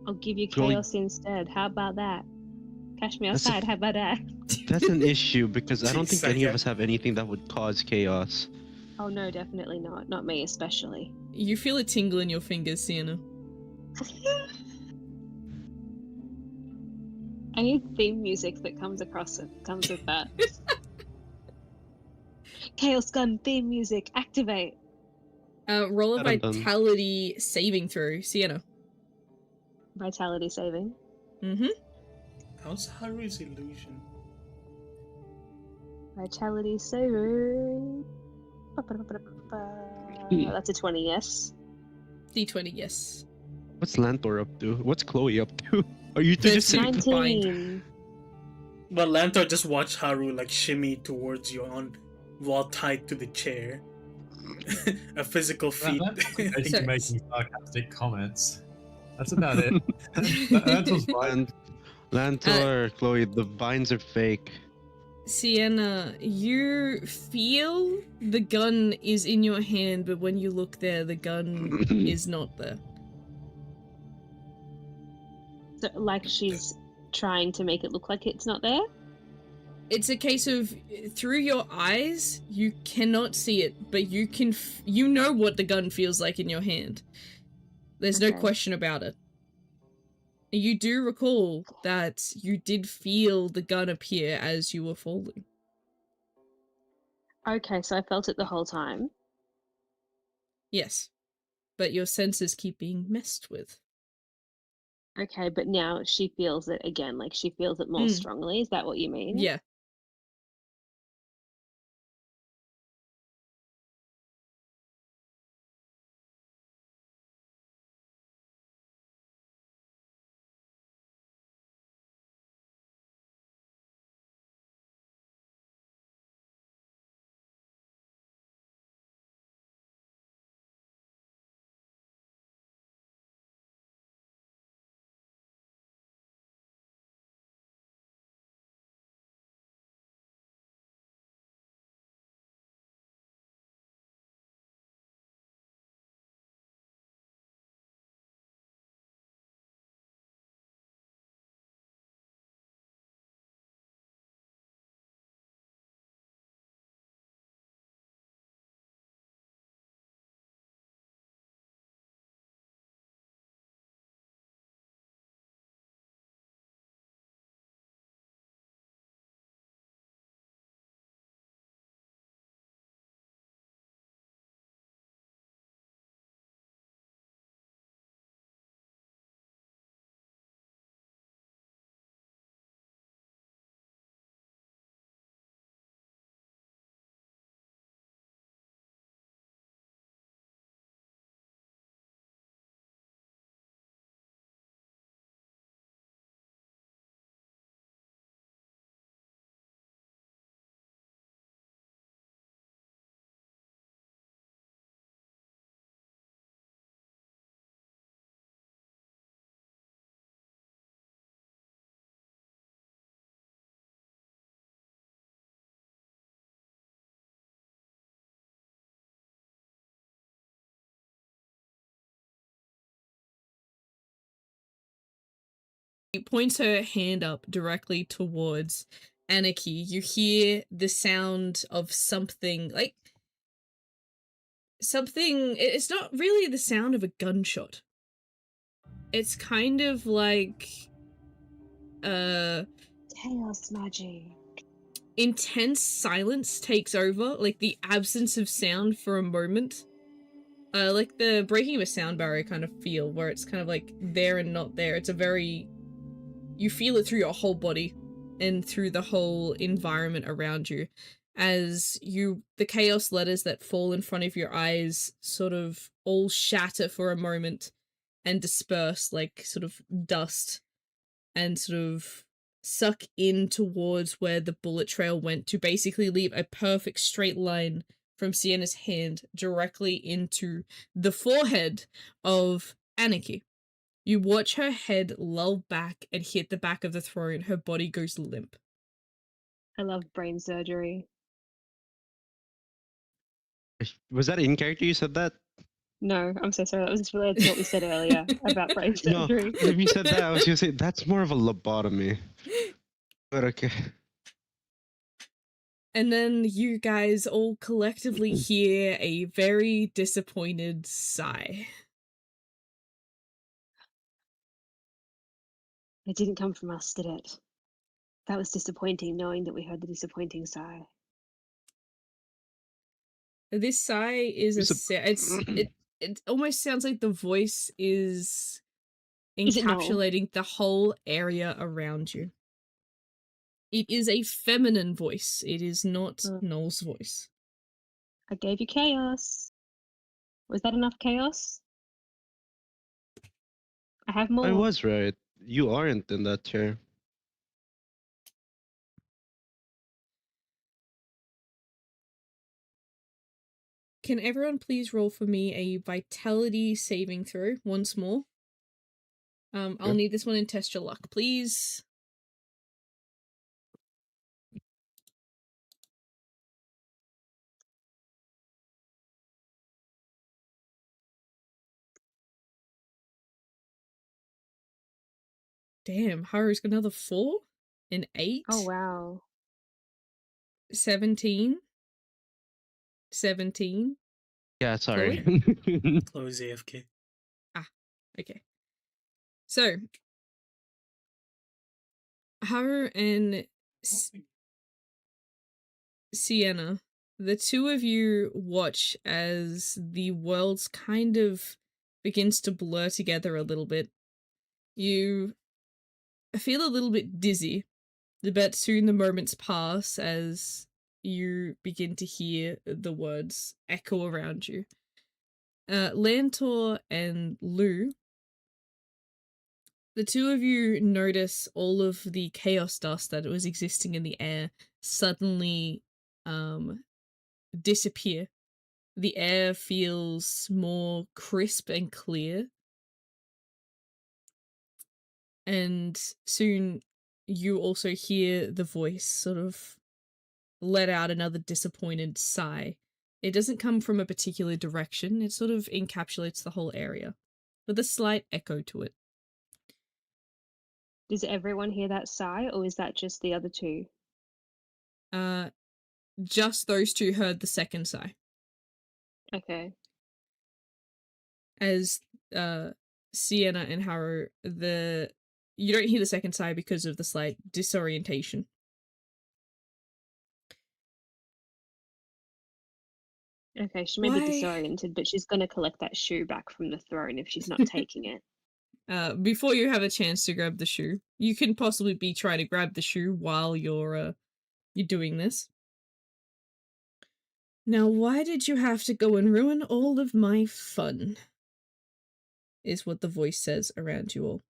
I'll give you Going- chaos instead. How about that? Cash me That's a- outside. How about that? That's an issue because I don't think Jeez, any of okay. us have anything that would cause chaos. Oh no, definitely not. Not me, especially. You feel a tingle in your fingers, Sienna. I need theme music that comes with that. Chaos Gun theme music, activate. Roll a Dun-dun-dun. vitality saving throw, Sienna. Vitality saving. Mm-hmm. How's Haru's illusion? Vitality saving. That's a 20, yes. D20, yes. What's Lantor up to? What's Chloe up to? Are you two just Thirteen. sitting? 19. But Lantor just watched Haru like shimmy towards you on while tied to the chair. A physical feat. Basically So- making sarcastic comments. That's about it. That was fine. Lantor, Chloe, the vines are fake. Sienna, you feel the gun is in your hand, but when you look there, the gun is not there. So, like she's trying to make it look like it's not there. It's a case of through your eyes, you cannot see it, but you can. You know what the gun feels like in your hand. There's no Okay. question about it. You do recall that you did feel the gun appear as you were falling. Okay, so I felt it the whole time. Yes, but your senses keep being messed with. Okay, but now she feels it again. Like she feels it more strongly. Is that what you mean? Yeah. She points her hand up directly towards Anarchy. You hear the sound of something like something. It's not really the sound of a gunshot. It's kind of like Chaos magic. intense silence takes over, like the absence of sound for a moment. Like the breaking of a sound barrier kind of feel, where it's kind of like there and not there. It's a very... You feel it through your whole body and through the whole environment around you as the chaos letters that fall in front of your eyes sort of all shatter for a moment and disperse like sort of dust and sort of suck in towards where the bullet trail went to basically leave a perfect straight line from Sienna's hand directly into the forehead of Anarchy. You watch her head lull back and hit the back of the throne. Her body goes limp. I love brain surgery. Was that in character you said that? No, I'm so sorry. That was just related to what we said earlier about brain No, surgery. if you said that, I was gonna say that's more of a lobotomy. But okay. And then you guys all collectively hear a very disappointed sigh. It didn't come from us, did it? That was disappointing, knowing that we heard the disappointing sigh. This sigh is it almost sounds like the voice is Is it Noel? encapsulating the whole area around you. It is a feminine voice. It is not Noel's voice. I gave you chaos. Was that enough chaos? I have more. I was right. You aren't in that chair. can everyone please roll for me a vitality saving throw once more? I'll need this one and test your luck, please. Damn, Haru's got another 4, an 8. Oh wow. 17. 17. Yeah, sorry. Chloe's AFK. Okay. So, Haru and Sienna, the two of you watch as the worlds kind of begins to blur together a little bit. You feel a little bit dizzy, but soon the moments pass as you begin to hear the words echo around you. Lantor and Lou, the two of you notice all of the chaos dust that was existing in the air suddenly disappear. The air feels more crisp and clear. And soon you also hear the voice sort of let out another disappointed sigh. It doesn't come from a particular direction, it sort of encapsulates the whole area, with a slight echo to it. Does everyone hear that sigh, or is that just the other two? Just those two heard the second sigh. Okay. As Sienna and Haru, you don't hear the second sigh because of the slight disorientation. Okay, she may be disoriented, but she's gonna collect that shoe back from the throne if she's not taking it. Before you have a chance to grab the shoe, you can possibly be trying to grab the shoe while you're doing this. Now, why did you have to go and ruin all of my fun? Is what the voice says around you all.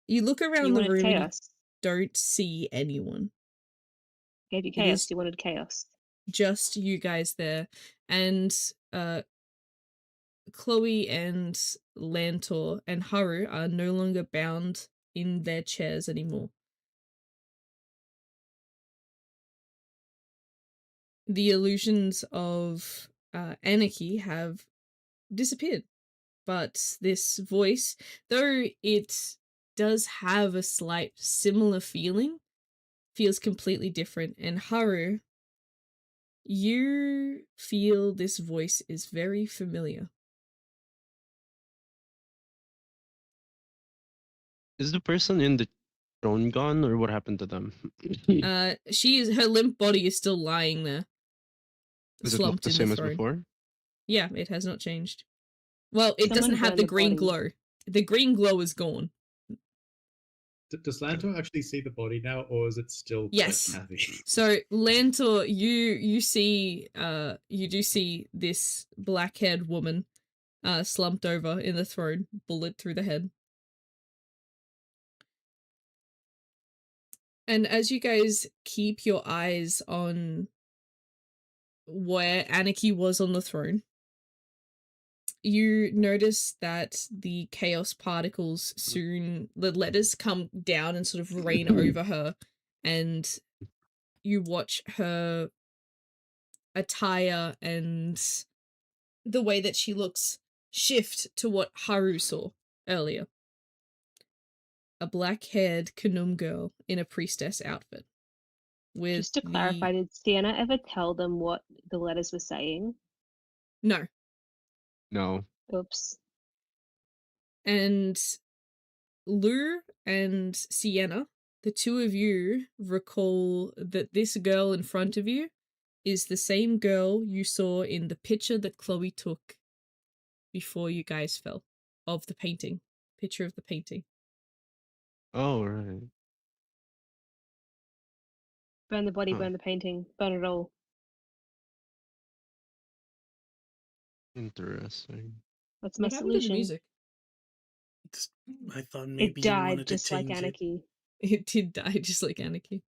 You look around the room and you don't see anyone. Gave you chaos, you wanted chaos. Just you guys there. And Chloe and Lantor and Haru are no longer bound in their chairs anymore. The illusions of anarchy have disappeared. But this voice, though it does have a slight similar feeling, feels completely different. And Haru, you feel this voice is very familiar. Is the person in the throne gone, or what happened to them? Her limp body is still lying there. Does it look the same as before? Yeah, it has not changed. Well, it doesn't have the green glow. The green glow is gone. Does Lantor actually see the body now, or is it still yes? Kathy? So Lantor, you see, you do see this black-haired woman, slumped over in the throne, bullet through the head. And as you guys keep your eyes on where Anarchy was on the throne, you notice that the chaos particles soon, the letters come down and sort of rain over her, and you watch her attire and the way that she looks shift to what Haru saw earlier. A black-haired Kanum girl in a priestess outfit. Just to clarify, did Sienna ever tell them what the letters were saying? No. No. Oops. And Lou and Sienna, the two of you recall that this girl in front of you is the same girl you saw in the picture that Chloe took before you guys fell, of the painting. Picture of the painting. Oh, right. Burn the body, burn the painting, burn it all. Interesting. That's my what happened to the solution. music? I thought maybe it you died wanted to just like change Anarchy. It did die just like Anarchy.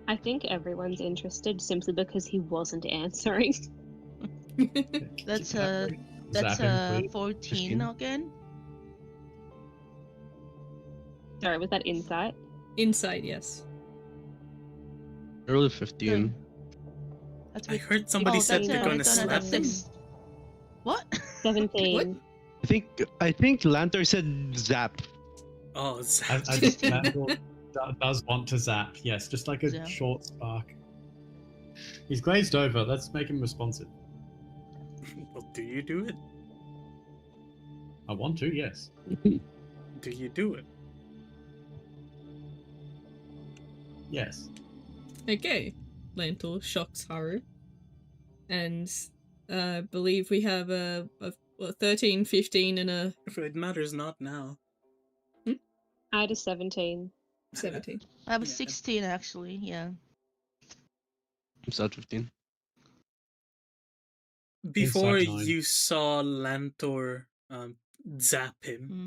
I think everyone's interested simply because he wasn't answering. That's Zap that's him, please. 14 again. Sorry, was that insight? Insight, yes. Early 15. That's I with, heard somebody said that's they're a- gonna that's slap a- him. Six. What? 17. I think Lantor said zap. Oh, As 16. Landor does want to zap, yes, just like a Zap. short spark. He's glazed over. Let's make him responsive. well, do you do it? I want to, yes. Do you do it? Yes. Okay. Lantor shocks Haru. And believe we have a 13, 15, and a If it matters not now. I had a 17. 17. I have a Yeah. 16 actually. Yeah. I'm still at 15. Before Insight 9. you saw Lantor zap him, Mm.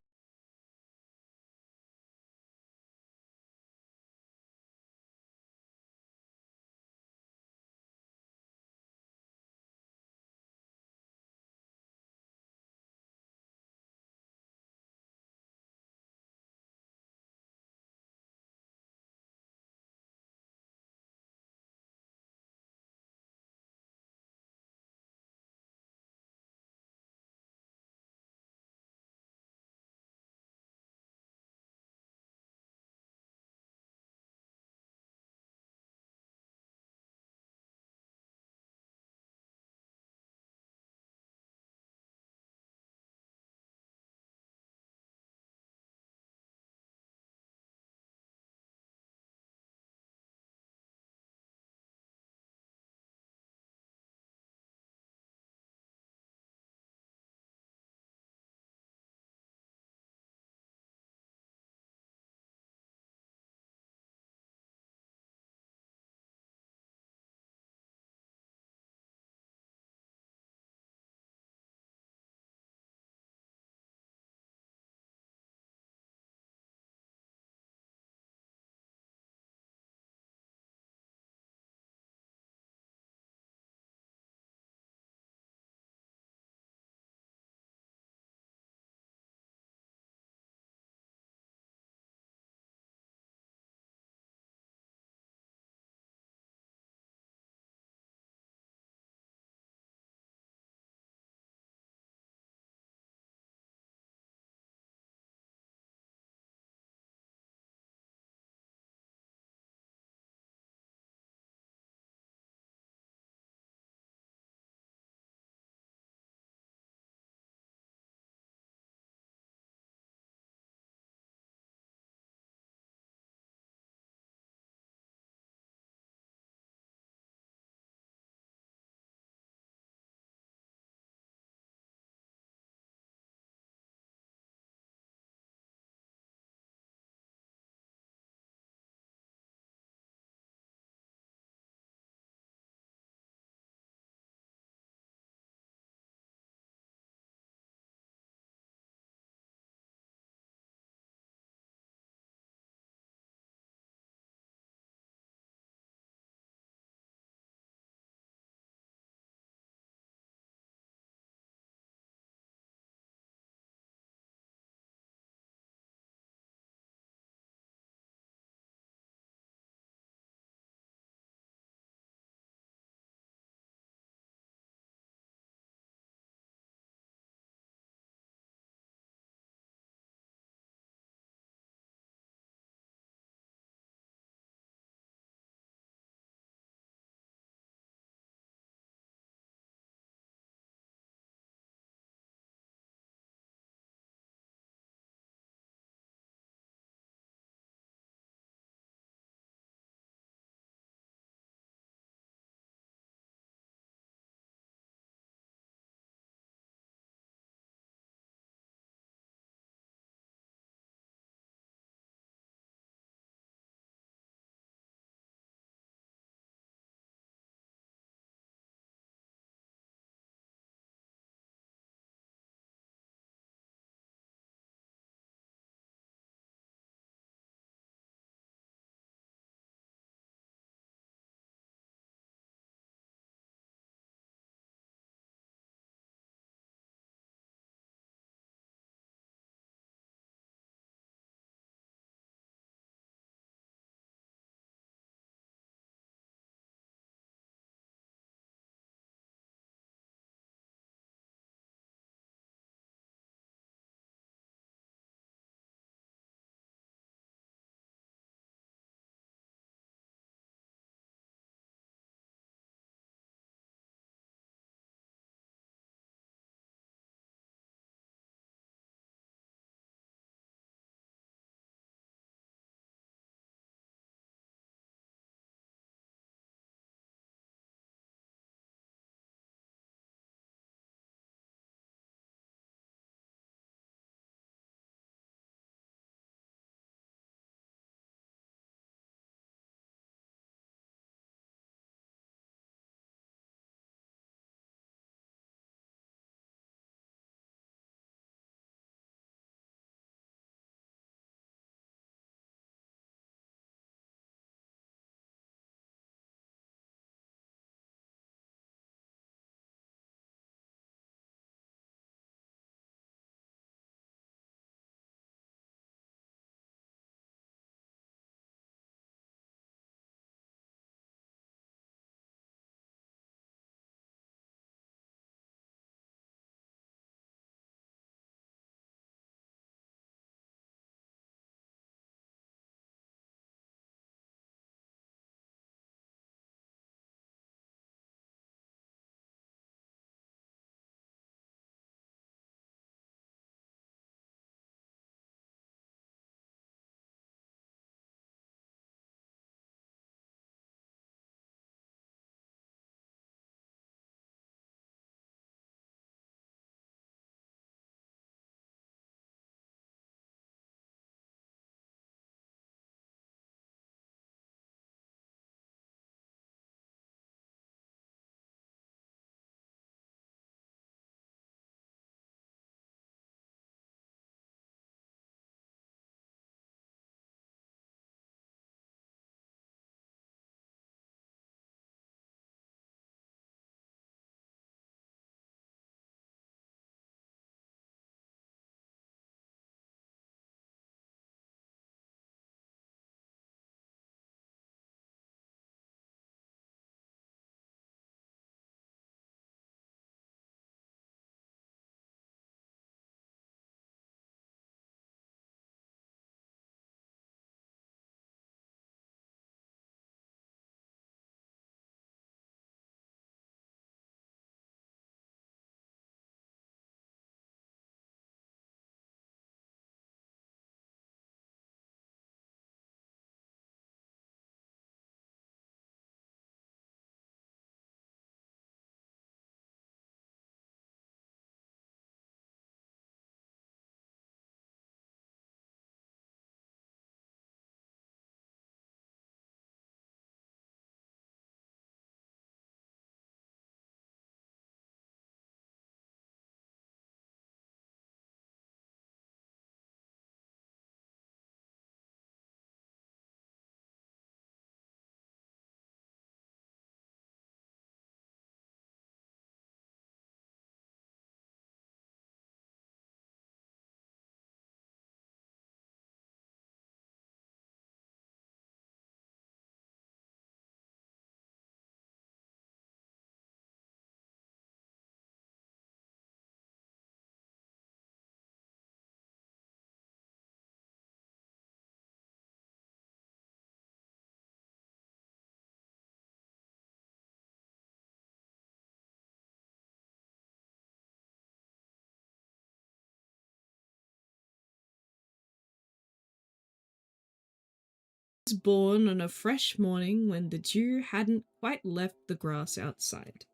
was born on a fresh morning when the dew hadn't quite left the grass outside.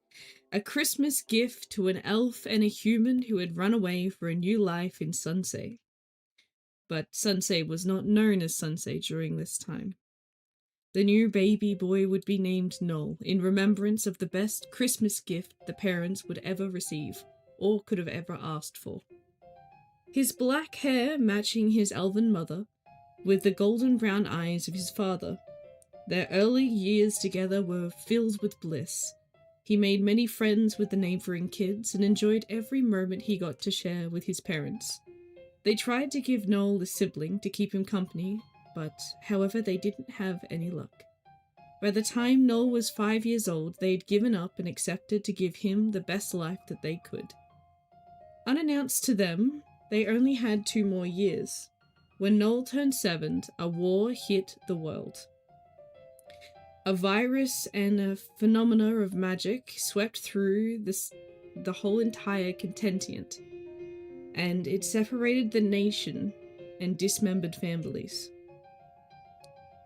A Christmas gift to an elf and a human who had run away for a new life in Sunsea. But Sunsea was not known as Sunsea during this time. The new baby boy would be named Noel in remembrance of the best Christmas gift the parents would ever receive, or could have ever asked for. His black hair matching his elven mother, with the golden brown eyes of his father. Their early years together were filled with bliss. He made many friends with the neighbouring kids and enjoyed every moment he got to share with his parents. They tried to give Noel a sibling to keep him company, but however they didn't have any luck. By the time Noel was 5 years old, they had given up and accepted to give him the best life that they could. Unannounced to them, they only had 2 more years. When Noel turned 7, a war hit the world. A virus and a phenomena of magic swept through the whole entire continent, and it separated the nation and dismembered families.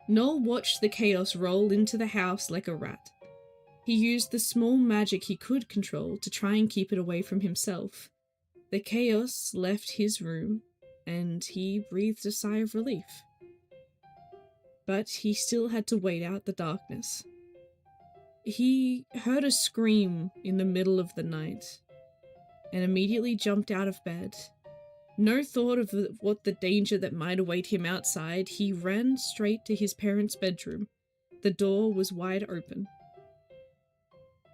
Noel watched the chaos roll into the house like a rat. He used the small magic he could control to try and keep it away from himself. The chaos left his room, and he breathed a sigh of relief. But he still had to wait out the darkness. He heard a scream in the middle of the night, and immediately jumped out of bed. No thought of what the danger that might await him outside, he ran straight to his parents' bedroom. The door was wide open.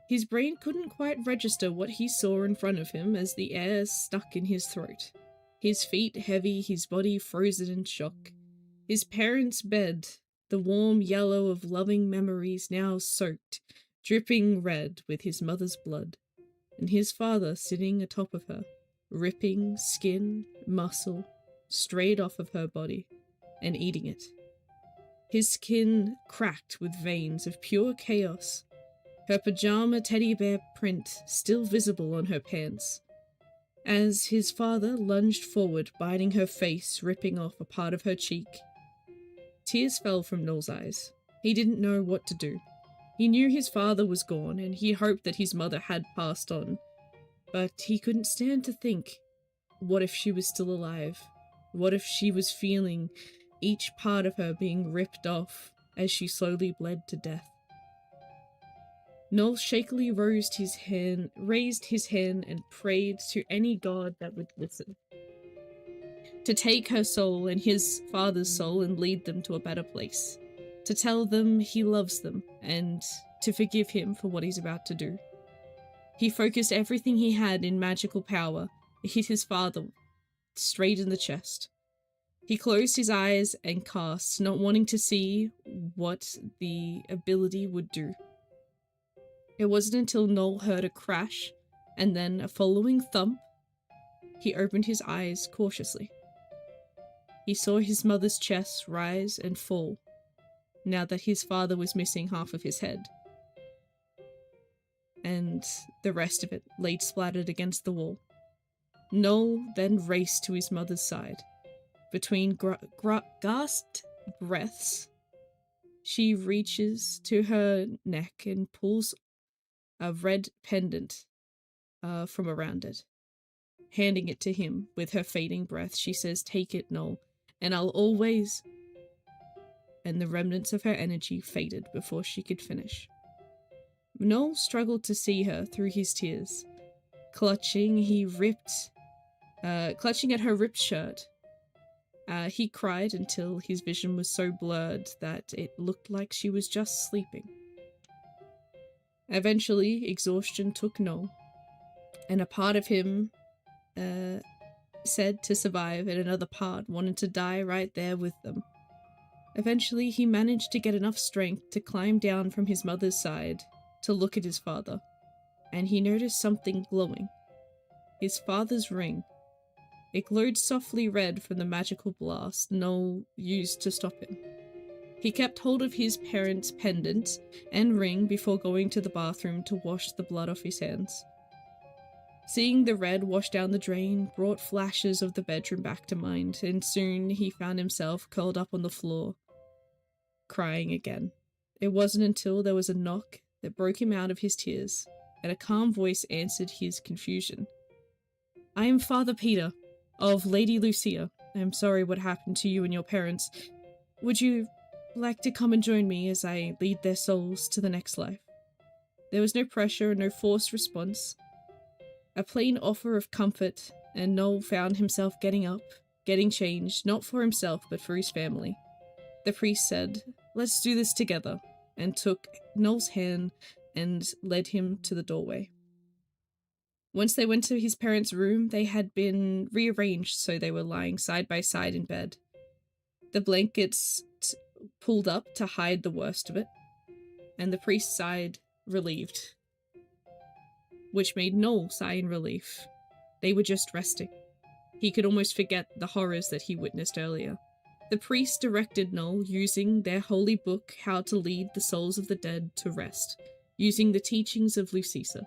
His brain couldn't quite register what he saw in front of him as the air stuck in his throat. His feet heavy, his body frozen in shock. His parents' bed, the warm yellow of loving memories now soaked, dripping red with his mother's blood, and his father sitting atop of her, ripping skin, muscle, straight off of her body, and eating it. His skin cracked with veins of pure chaos, her pajama teddy bear print still visible on her pants. As his father lunged forward, biting her face, ripping off a part of her cheek. Tears fell from Noel's eyes. He didn't know what to do. He knew his father was gone, and he hoped that his mother had passed on. But he couldn't stand to think, what if she was still alive? What if she was feeling each part of her being ripped off as she slowly bled to death? Noel shakily raised his hand and prayed to any god that would listen. To take her soul and his father's soul and lead them to a better place. To tell them he loves them and to forgive him for what he's about to do. He focused everything he had in magical power, hit his father straight in the chest. He closed his eyes and cast, not wanting to see what the ability would do. It wasn't until Noel heard a crash and then a following thump, he opened his eyes cautiously. He saw his mother's chest rise and fall, now that his father was missing half of his head. And the rest of it laid splattered against the wall. Noel then raced to his mother's side. Between gasped breaths, she reaches to her neck and pulls a red pendant from around it. Handing it to him with her fading breath, she says, "Take it, Noel, and I'll always..." And the remnants of her energy faded before she could finish. Noel struggled to see her through his tears. Clutching at her ripped shirt, he cried until his vision was so blurred that it looked like she was just sleeping. Eventually, exhaustion took Noel, and a part of him said to survive, and another part wanted to die right there with them. Eventually, he managed to get enough strength to climb down from his mother's side to look at his father, and he noticed something glowing. His father's ring. It glowed softly red from the magical blast Noel used to stop him. He kept hold of his parents' pendant and ring before going to the bathroom to wash the blood off his hands. Seeing the red wash down the drain brought flashes of the bedroom back to mind, and soon he found himself curled up on the floor. crying again. It wasn't until there was a knock that broke him out of his tears, and a calm voice answered his confusion. "I am Father Peter, of Lady Lucia. I am sorry what happened to you and your parents. Would you like to come and join me as I lead their souls to the next life?" There was no pressure and no forced response. A plain offer of comfort, and Noel found himself getting up, getting changed, not for himself but for his family. The priest said, "Let's do this together," and took Noel's hand and led him to the doorway. Once they went to his parents' room, they had been rearranged so they were lying side by side in bed. The blankets pulled up to hide the worst of it, and the priest sighed, relieved, which made Noel sigh in relief. They were just resting. He could almost forget the horrors that he witnessed earlier. The priest directed Noel, using their holy book, how to lead the souls of the dead to rest, using the teachings of Lucisa,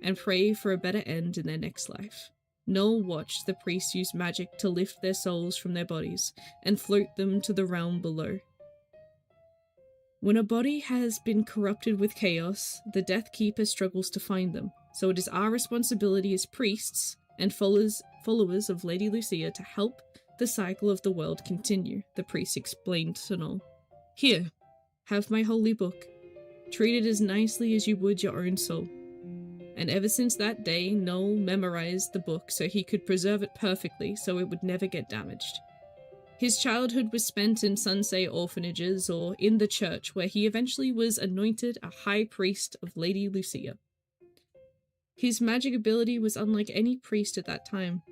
and pray for a better end in their next life. Noel watched the priest use magic to lift their souls from their bodies and float them to the realm below. When a body has been corrupted with chaos, the Death Keeper struggles to find them, so it is our responsibility as priests and followers of Lady Lucia to help the cycle of the world continue, the priest explained to Noel. "Here, have my holy book. Treat it as nicely as you would your own soul." And ever since that day, Noel memorized the book so he could preserve it perfectly so it would never get damaged. His childhood was spent in Sunsay orphanages or in the church, where he eventually was anointed a high priest of Lady Lucia. His magic ability was unlike any priest at that time.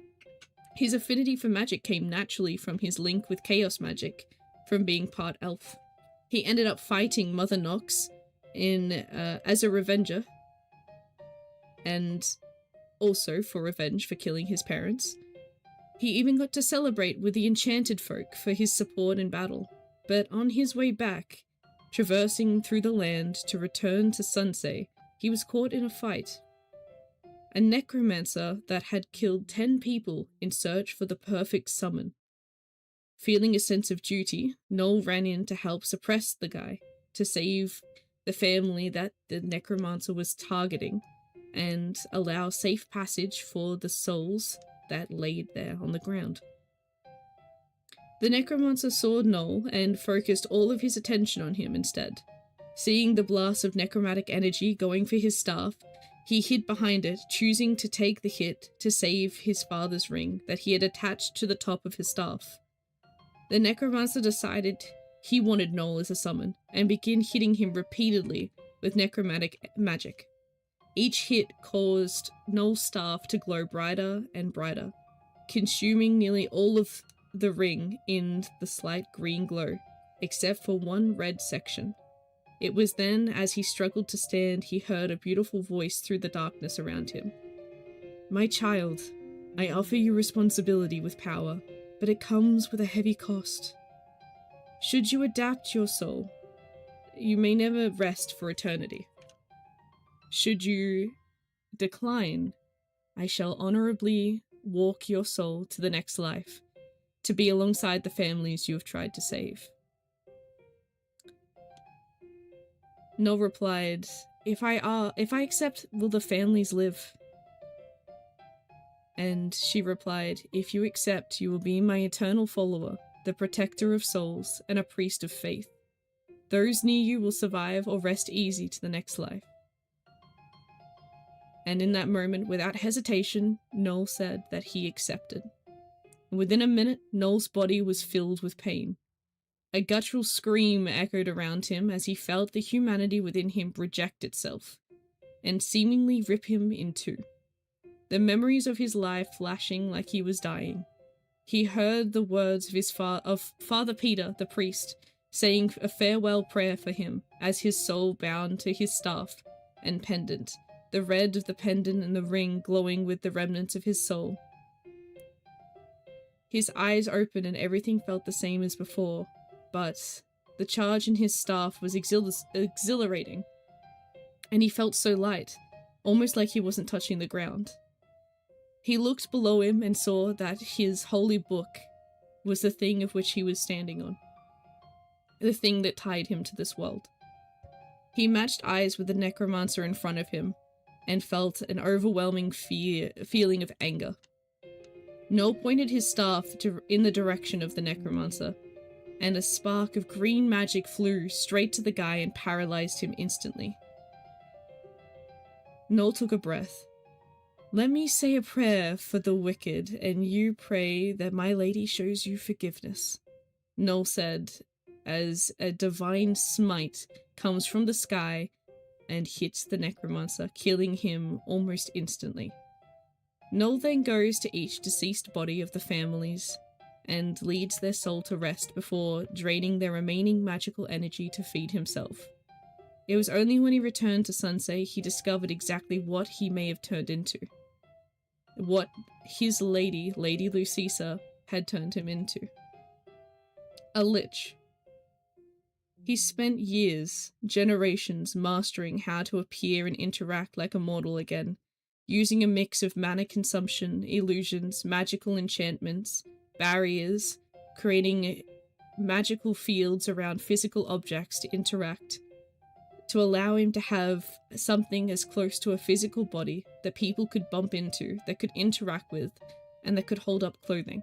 His affinity for magic came naturally from his link with chaos magic, from being part elf. He ended up fighting Mother Nox as a revenger, and also for revenge for killing his parents. He even got to celebrate with the enchanted folk for his support in battle, but on his way back, traversing through the land to return to Sunsay, he was caught in a fight. A necromancer that had killed 10 people in search for the perfect summon. Feeling a sense of duty, Noel ran in to help suppress the guy, to save the family that the necromancer was targeting, and allow safe passage for the souls that laid there on the ground. The necromancer saw Noel and focused all of his attention on him instead. Seeing the blast of necromantic energy going for his staff, he hid behind it, choosing to take the hit to save his father's ring that he had attached to the top of his staff. The necromancer decided he wanted Noel as a summon, and began hitting him repeatedly with necromantic magic. Each hit caused Noel's staff to glow brighter and brighter, consuming nearly all of the ring in the slight green glow, except for one red section. It was then, as he struggled to stand, he heard a beautiful voice through the darkness around him. "My child, I offer you responsibility with power, but it comes with a heavy cost. Should you adapt your soul, you may never rest for eternity. Should you decline, I shall honorably walk your soul to the next life, to be alongside the families you have tried to save." Noel replied, if I accept, will the families live?" And she replied, "If you accept, you will be my eternal follower, the protector of souls, and a priest of faith. Those near you will survive or rest easy to the next life." And in that moment, without hesitation, Noel said that he accepted. Within a minute, Noel's body was filled with pain. A guttural scream echoed around him as he felt the humanity within him reject itself, and seemingly rip him in two. The memories of his life flashing like he was dying. He heard the words of Father Peter, the priest, saying a farewell prayer for him as his soul bound to his staff and pendant, the red of the pendant and the ring glowing with the remnants of his soul. His eyes opened and everything felt the same as before, but the charge in his staff was exhilarating, and he felt so light, almost like he wasn't touching the ground. He looked below him and saw that his holy book was the thing of which he was standing on. the thing that tied him to this world. He matched eyes with the necromancer in front of him and felt an overwhelming feeling of anger. Noel pointed his staff in the direction of the necromancer, and a spark of green magic flew straight to the guy and paralyzed him instantly. Noel took a breath. "Let me say a prayer for the wicked, and you pray that my lady shows you forgiveness," Noel said, as a divine smite comes from the sky and hits the necromancer, killing him almost instantly. Noel then goes to each deceased body of the families and leads their soul to rest before draining their remaining magical energy to feed himself. It was only when he returned to Sunsei he discovered exactly what he may have turned into. What his lady, Lady Lucisa, had turned him into. A lich. He spent years, generations, mastering how to appear and interact like a mortal again, using a mix of mana consumption, illusions, magical enchantments, barriers, creating magical fields around physical objects to interact, to allow him to have something as close to a physical body that people could bump into, that could interact with, and that could hold up clothing.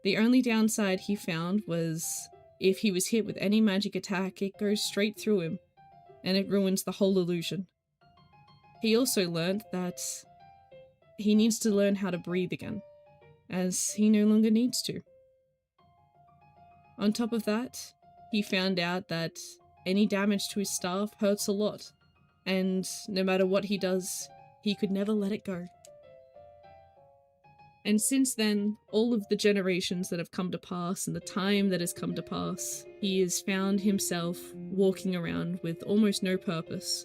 The only downside he found was if he was hit with any magic attack, it goes straight through him, and it ruins the whole illusion. He also learned that he needs to learn how to breathe again, as he no longer needs to. On top of that, he found out that any damage to his staff hurts a lot, and no matter what he does, he could never let it go. And since then, all of the generations that have come to pass and the time that has come to pass, he has found himself walking around with almost no purpose,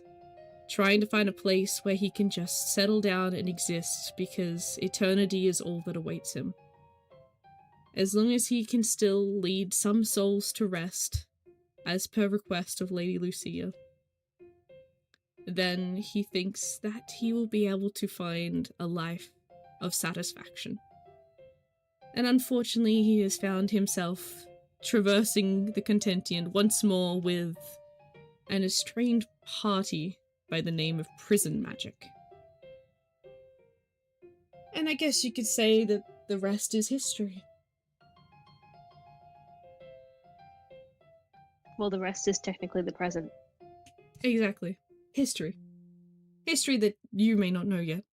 trying to find a place where he can just settle down and exist because eternity is all that awaits him. As long as he can still lead some souls to rest, as per request of Lady Lucia, then he thinks that he will be able to find a life of satisfaction. And unfortunately, he has found himself traversing the Contentian once more with an estranged party by the name of Prison Magic. And I guess you could say that the rest is history. Well, the rest is technically the present. Exactly. History. History that you may not know yet.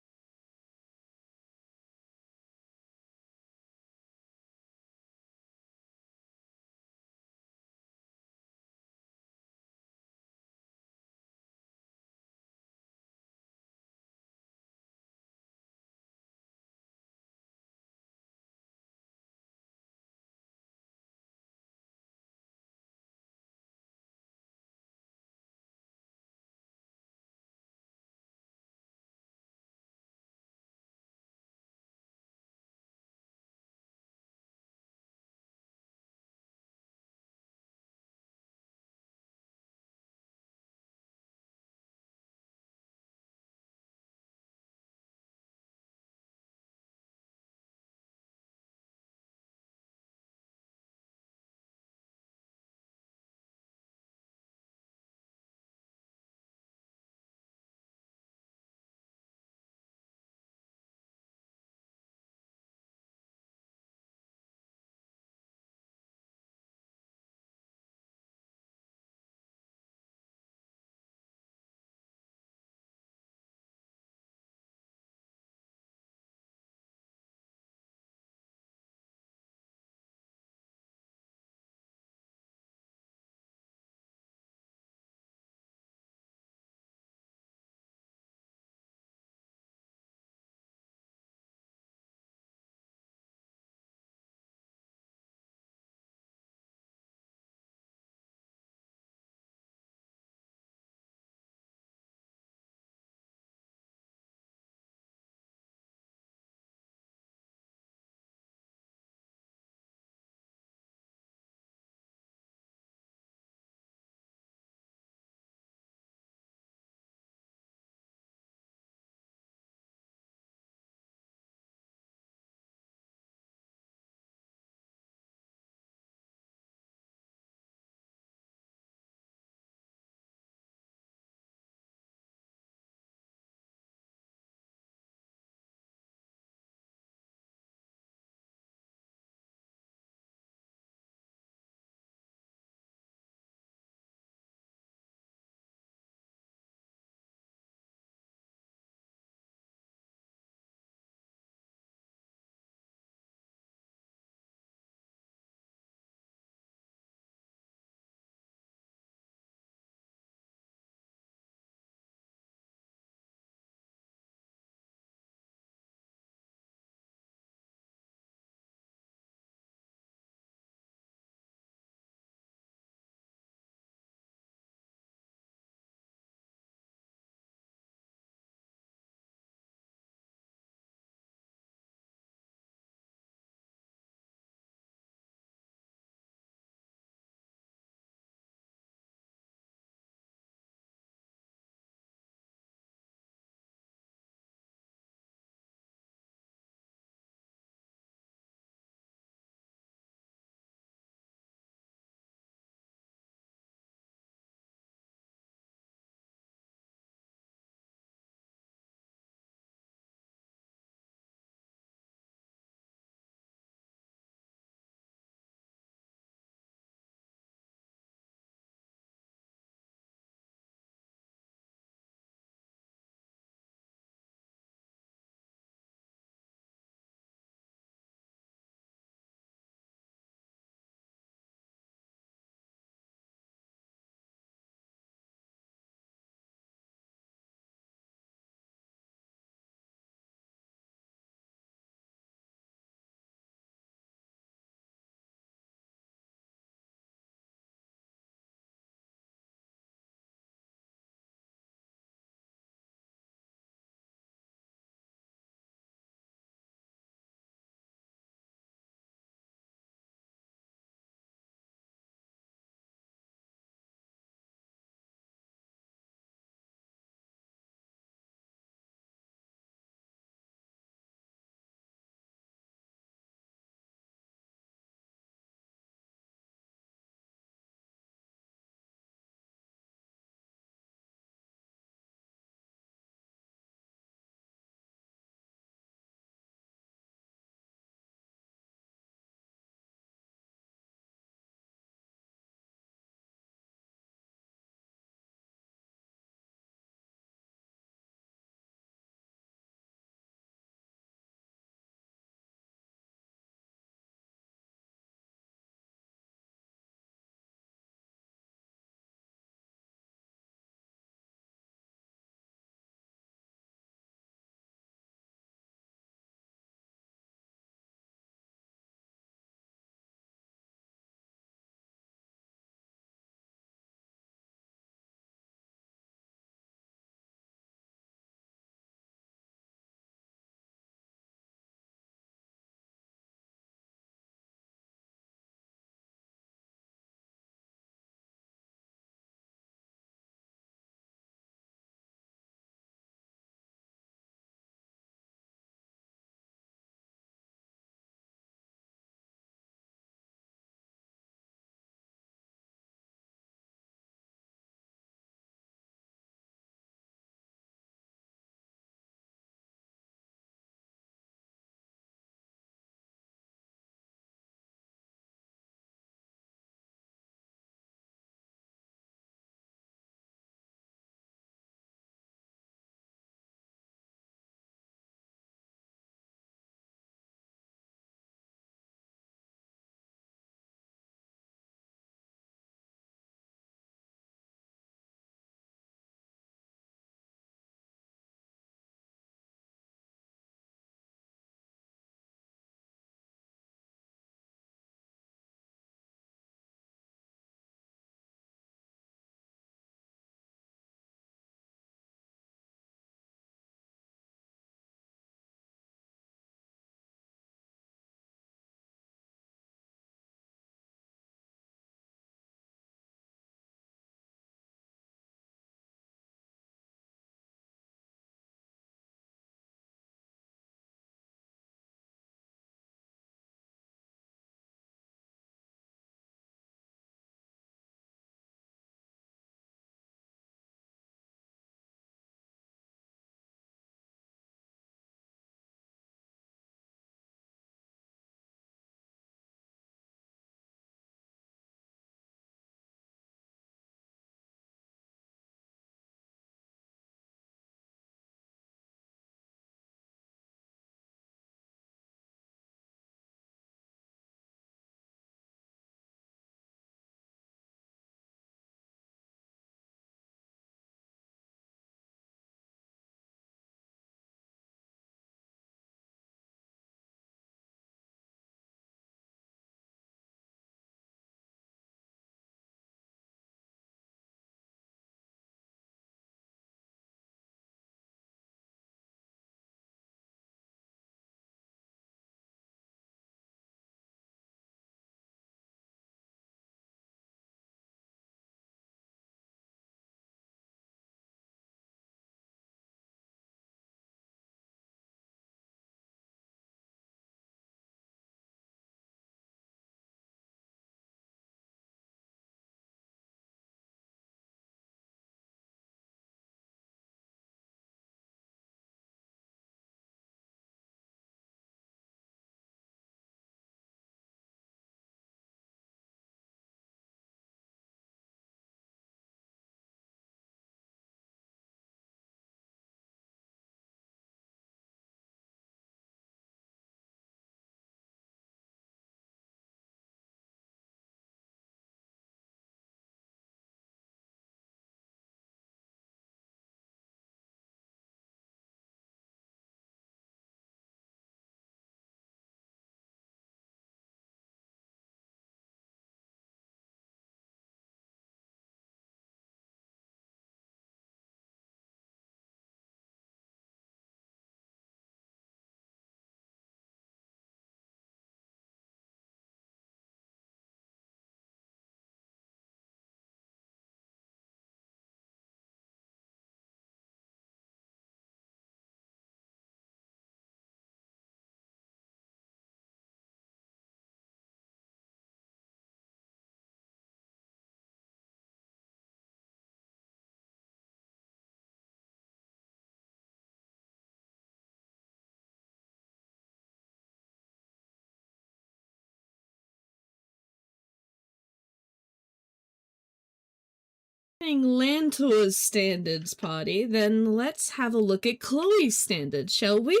Lantor's standards party, then let's have a look at Chloe's standards, shall we?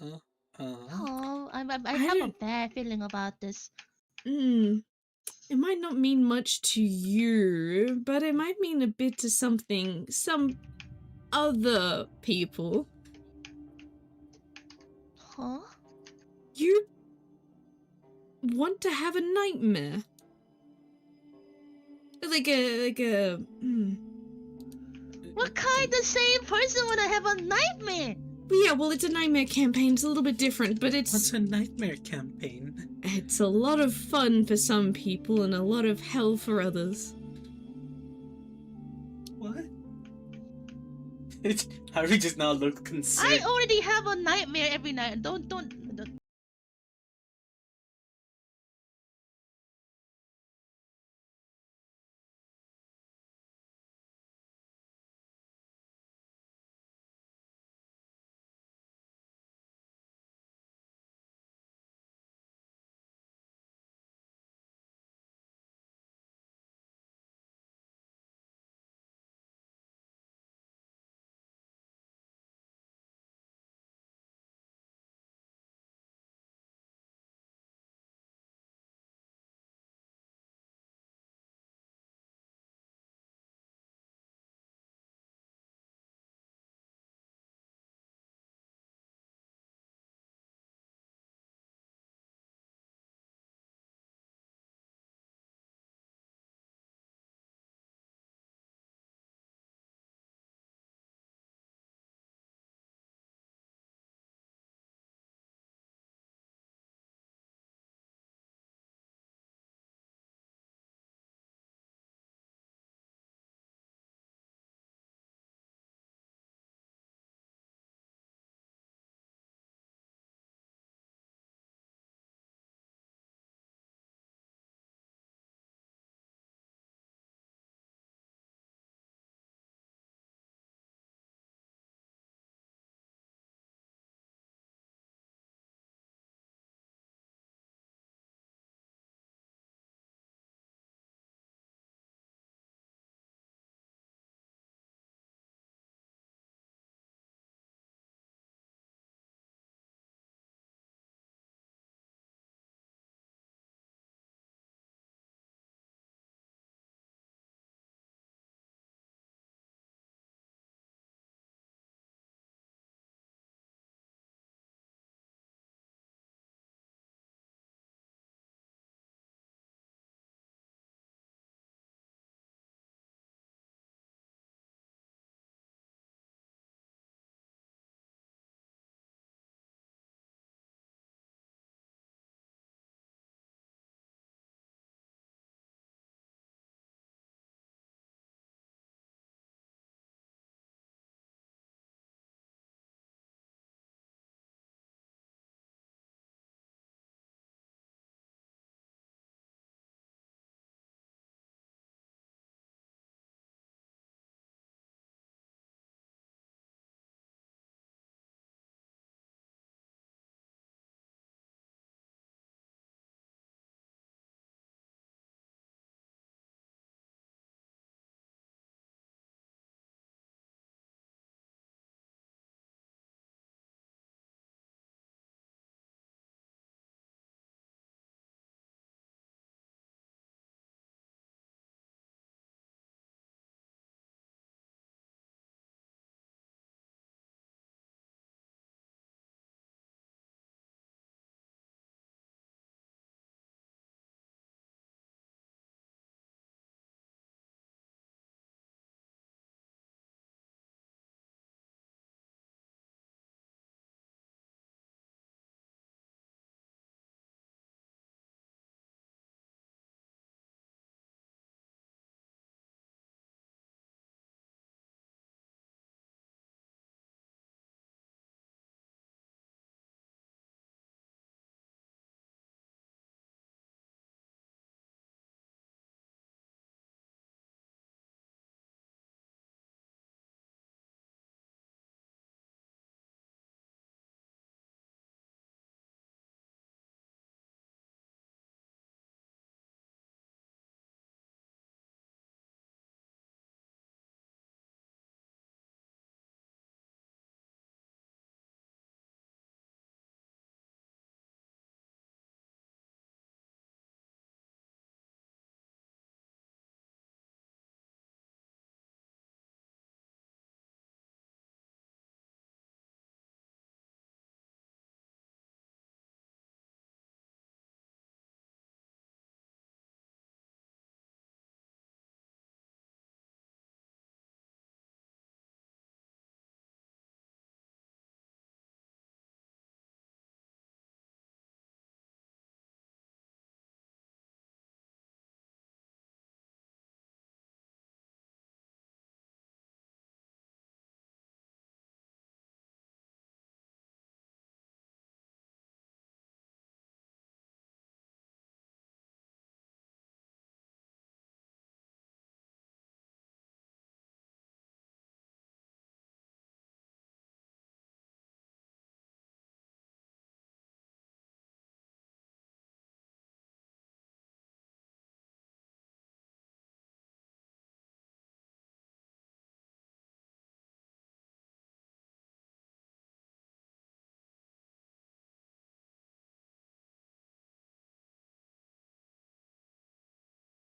Oh, I I have a don't- bad feeling about this. It might not mean much to you, but it might mean a bit to some other people. Huh? You want to have a nightmare. What kind of same person would I have a nightmare? Yeah, well, it's a nightmare campaign. It's a little bit different, but What's a nightmare campaign? it's a lot of fun for some people and a lot of hell for others. What? Harry just now looked concerned. I already have a nightmare every night. Don't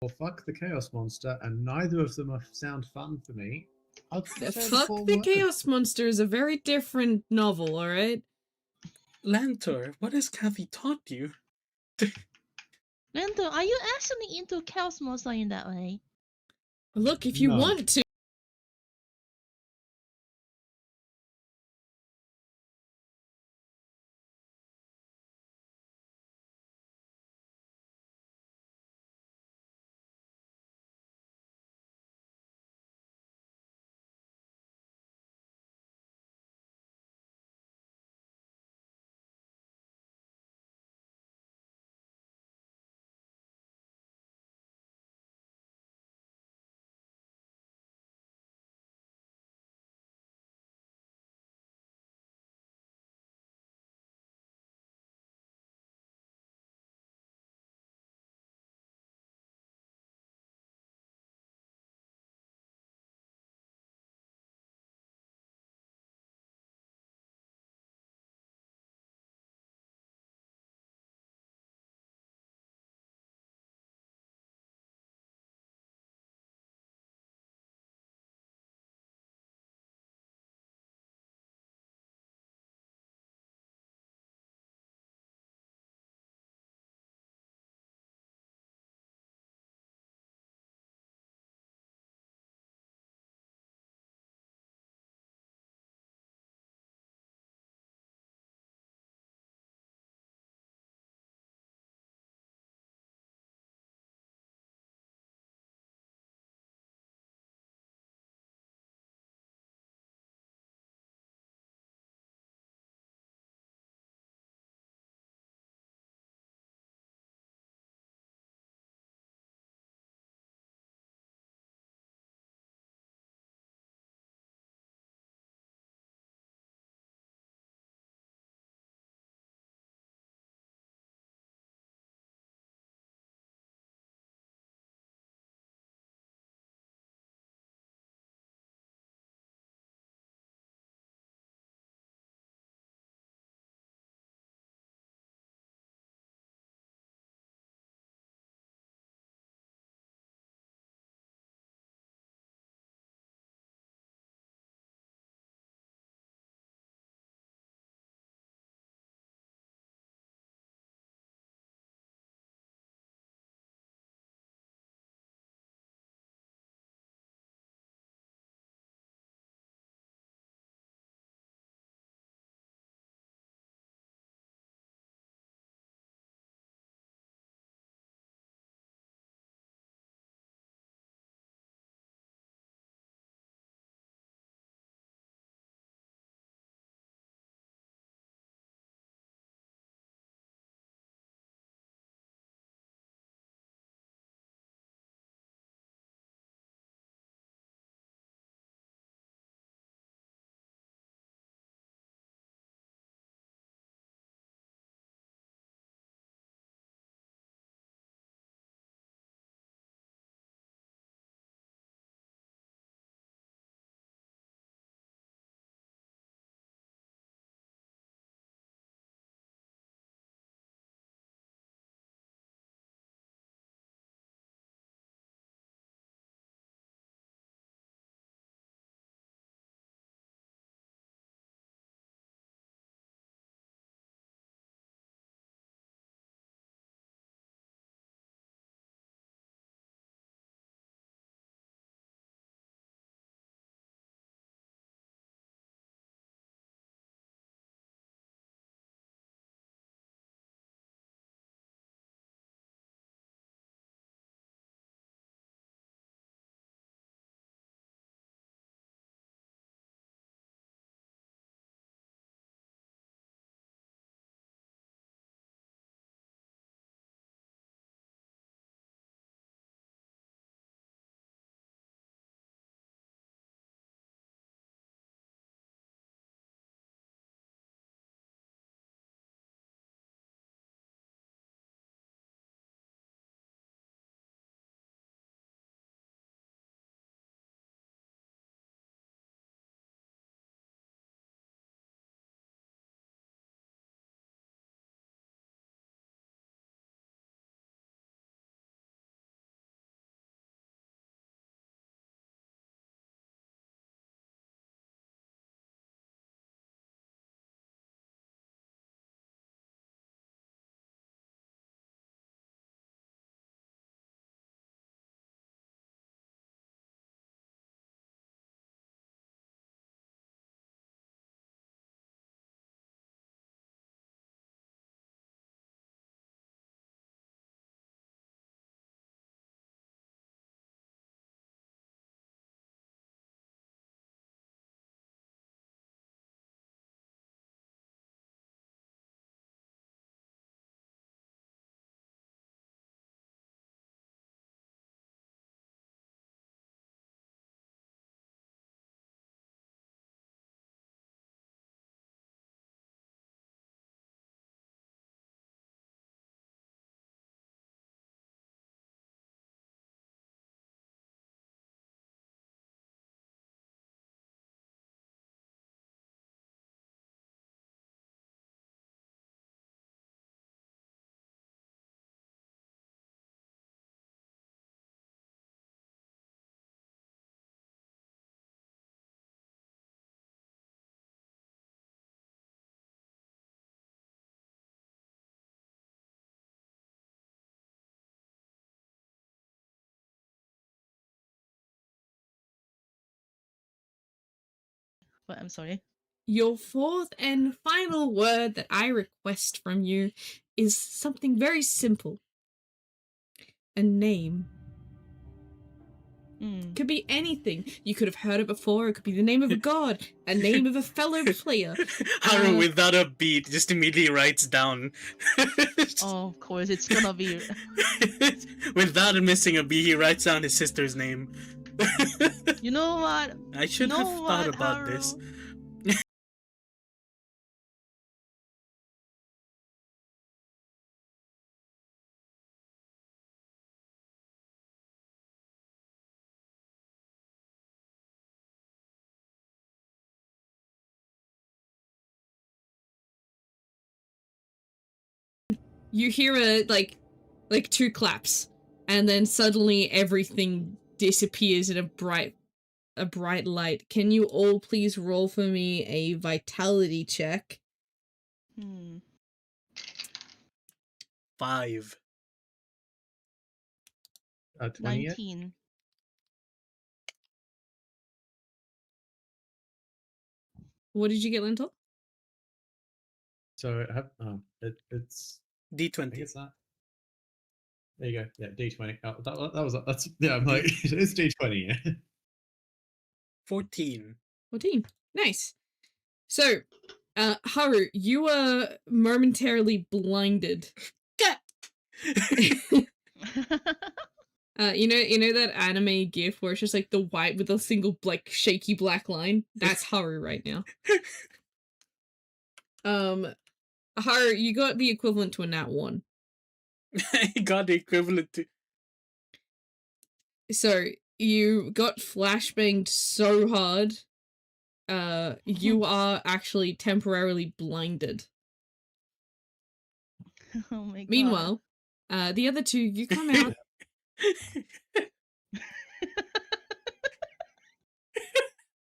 or fuck the Chaos Monster, and neither of them sound fun for me, I'll say the Fuck full the word. Chaos Monster is a very different novel, alright? Lantor, what has Kathy taught you? Lando, are you actually into Chaos Monster in that way? Look, if you No. want to. But I'm sorry. Your fourth and final word that I request from you is something very simple. A name. Could be anything. You could have heard it before. It could be the name of a god, a name of a fellow player. Haru, without a beat, just immediately writes down. Oh, of course, it's gonna be. Without missing a beat, he writes down his sister's name. You know what? I should have thought about this. You hear like 2 claps, and then suddenly everything disappears in a bright light. Can you all please roll for me a vitality check? 5. 20 yet? 19. What did you get, Lentil? So it's I think D20. it's that. There you go. Yeah, D20. Oh, that's yeah. I'm like it's D20. Yeah. 14. 14. Nice. So, Haru, you were momentarily blinded. You know that anime gif where it's just like the white with a single like shaky black line? That's Haru right now. Haru, you got the equivalent to a nat 1. I got the equivalent to. So you got flashbanged so hard, you are actually temporarily blinded. Oh my god. Meanwhile, the other two, you come out.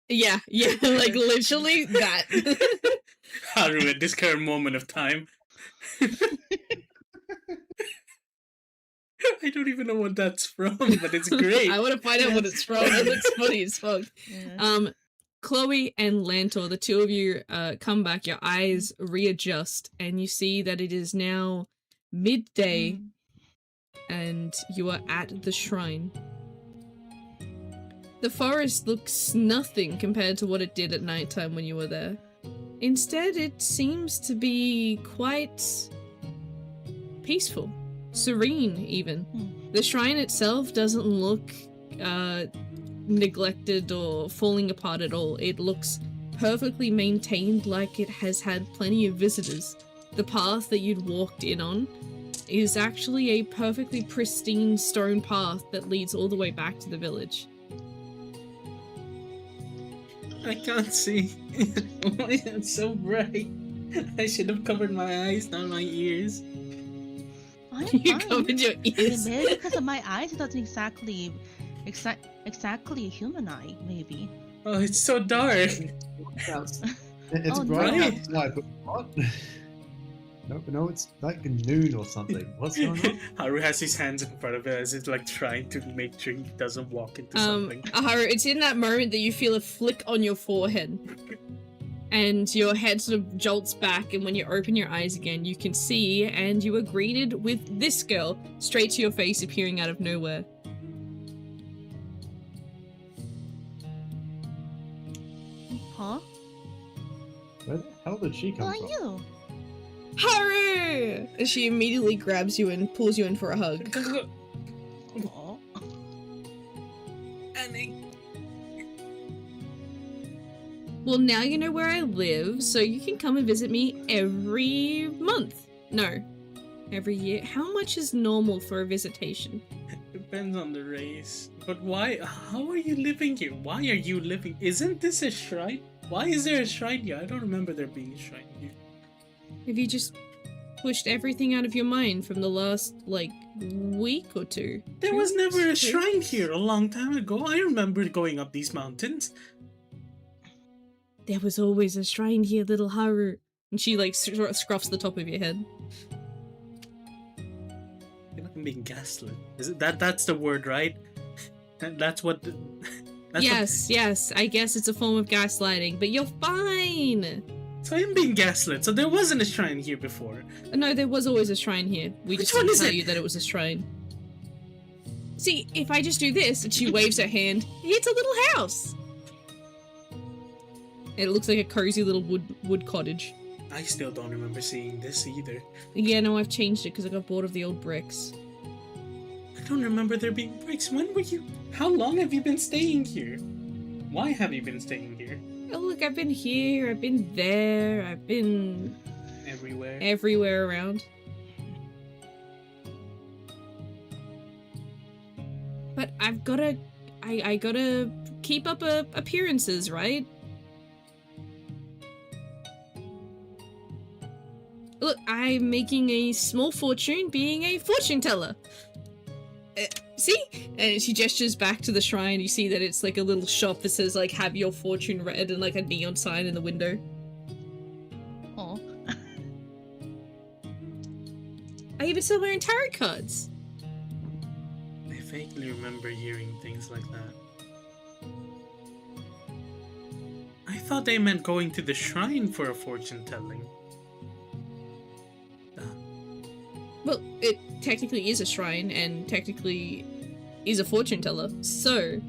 Yeah, like literally that. Haru at this current moment of time. I don't even know what that's from, but it's great. I want to find out what it's from. It looks funny as fuck. Yeah. Chloe and Lantor, the two of you come back, your eyes readjust, and you see that it is now midday, and you are at the shrine. The forest looks nothing compared to what it did at nighttime when you were there. Instead, it seems to be quite peaceful, serene even. The shrine itself doesn't look neglected or falling apart at all. It looks perfectly maintained, like it has had plenty of visitors. The path that you'd walked in on is actually a perfectly pristine stone path that leads all the way back to the village. I can't see. It's so bright. I should have covered my eyes, not my ears. I'm You fine. covered your ears. Maybe because of my eyes, it doesn't exactly a human eye, maybe. Oh, it's so dark. It's Oh, bright no. outside, but what? No, it's like noon or something. What's going on? Haru has his hands in front of it as it's like trying to make sure he doesn't walk into something. Haru, it's in that moment that you feel a flick on your forehead. And your head sort of jolts back, and when you open your eyes again, you can see, and you are greeted with this girl, straight to your face, appearing out of nowhere. Huh? Where the hell did she Who come are from? you? Haru! And she immediately grabs you and pulls you in for a hug. Aw. Well, now you know where I live, so you can come and visit me every month. No, every year. How much is normal for a visitation? Depends on the race. But why? How are you living here? Why are you living? Isn't this a shrine? Why is there a shrine here? I don't remember there being a shrine here. Have you just pushed everything out of your mind from the last, like, week or two? There was never a shrine here a long time ago. I remember going up these mountains. There was always a shrine here, little Haru. And she, like, scruffs the top of your head. I feel like I'm being gaslit. Is it that's the word, right? That's what. That's Yes, I guess it's a form of gaslighting, but you're fine! So I am being gaslit. So there wasn't a shrine here before. No, there was always a shrine here. We Which just one didn't is tell it? you that it was a shrine. See, if I just do this, and she waves her hand, it's a little house! It looks like a cozy little wood cottage. I still don't remember seeing this either. Yeah, no, I've changed it because I got bored of the old bricks. I don't remember there being bricks. When were you? How long have you been staying here? Why have you been staying here? Oh, look, I've been here, I've been there, I've been Everywhere. everywhere around. But I've gotta... I gotta keep up appearances, right? Look, I'm making a small fortune being a fortune teller. See? And she gestures back to the shrine. You see that it's like a little shop that says like, have your fortune read, and like a neon sign in the window. Oh. I even sell my own tarot cards. I vaguely remember hearing things like that. I thought they meant going to the shrine for a fortune telling. Well, it technically is a shrine, and technically is a fortune teller, so...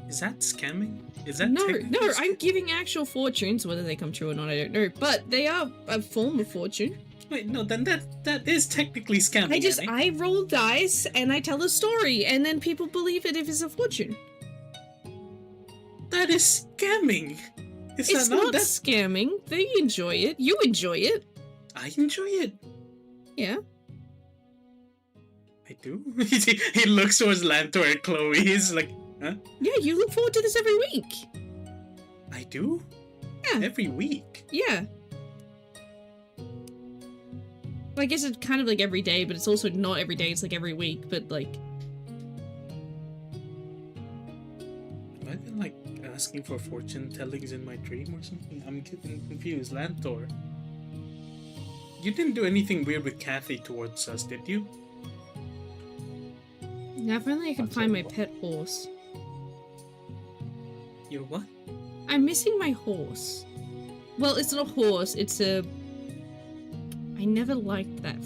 Is that scamming? Is that No, technically I'm giving actual fortunes. Whether they come true or not, I don't know. But they are a form of fortune. Wait, no, then that is technically scamming. I roll dice, and I tell a story, and then people believe it if it's a fortune. That is scamming. It's not scamming. They enjoy it. You enjoy it. I enjoy it. Yeah. I do. He looks towards Lantor and Chloe. He's like, huh? Yeah, you look forward to this every week. I do? Yeah. Every week? Yeah. Well, I guess it's kind of like every day, but it's also not every day. It's like every week, but like... Have I been like asking for fortune tellings in my dream or something? I'm getting confused. Lantor. You didn't do anything weird with Kathy towards us, did you? Now, if only I could find my pet horse. Your what? I'm missing my horse. Well, it's not a horse, it's a... I never liked that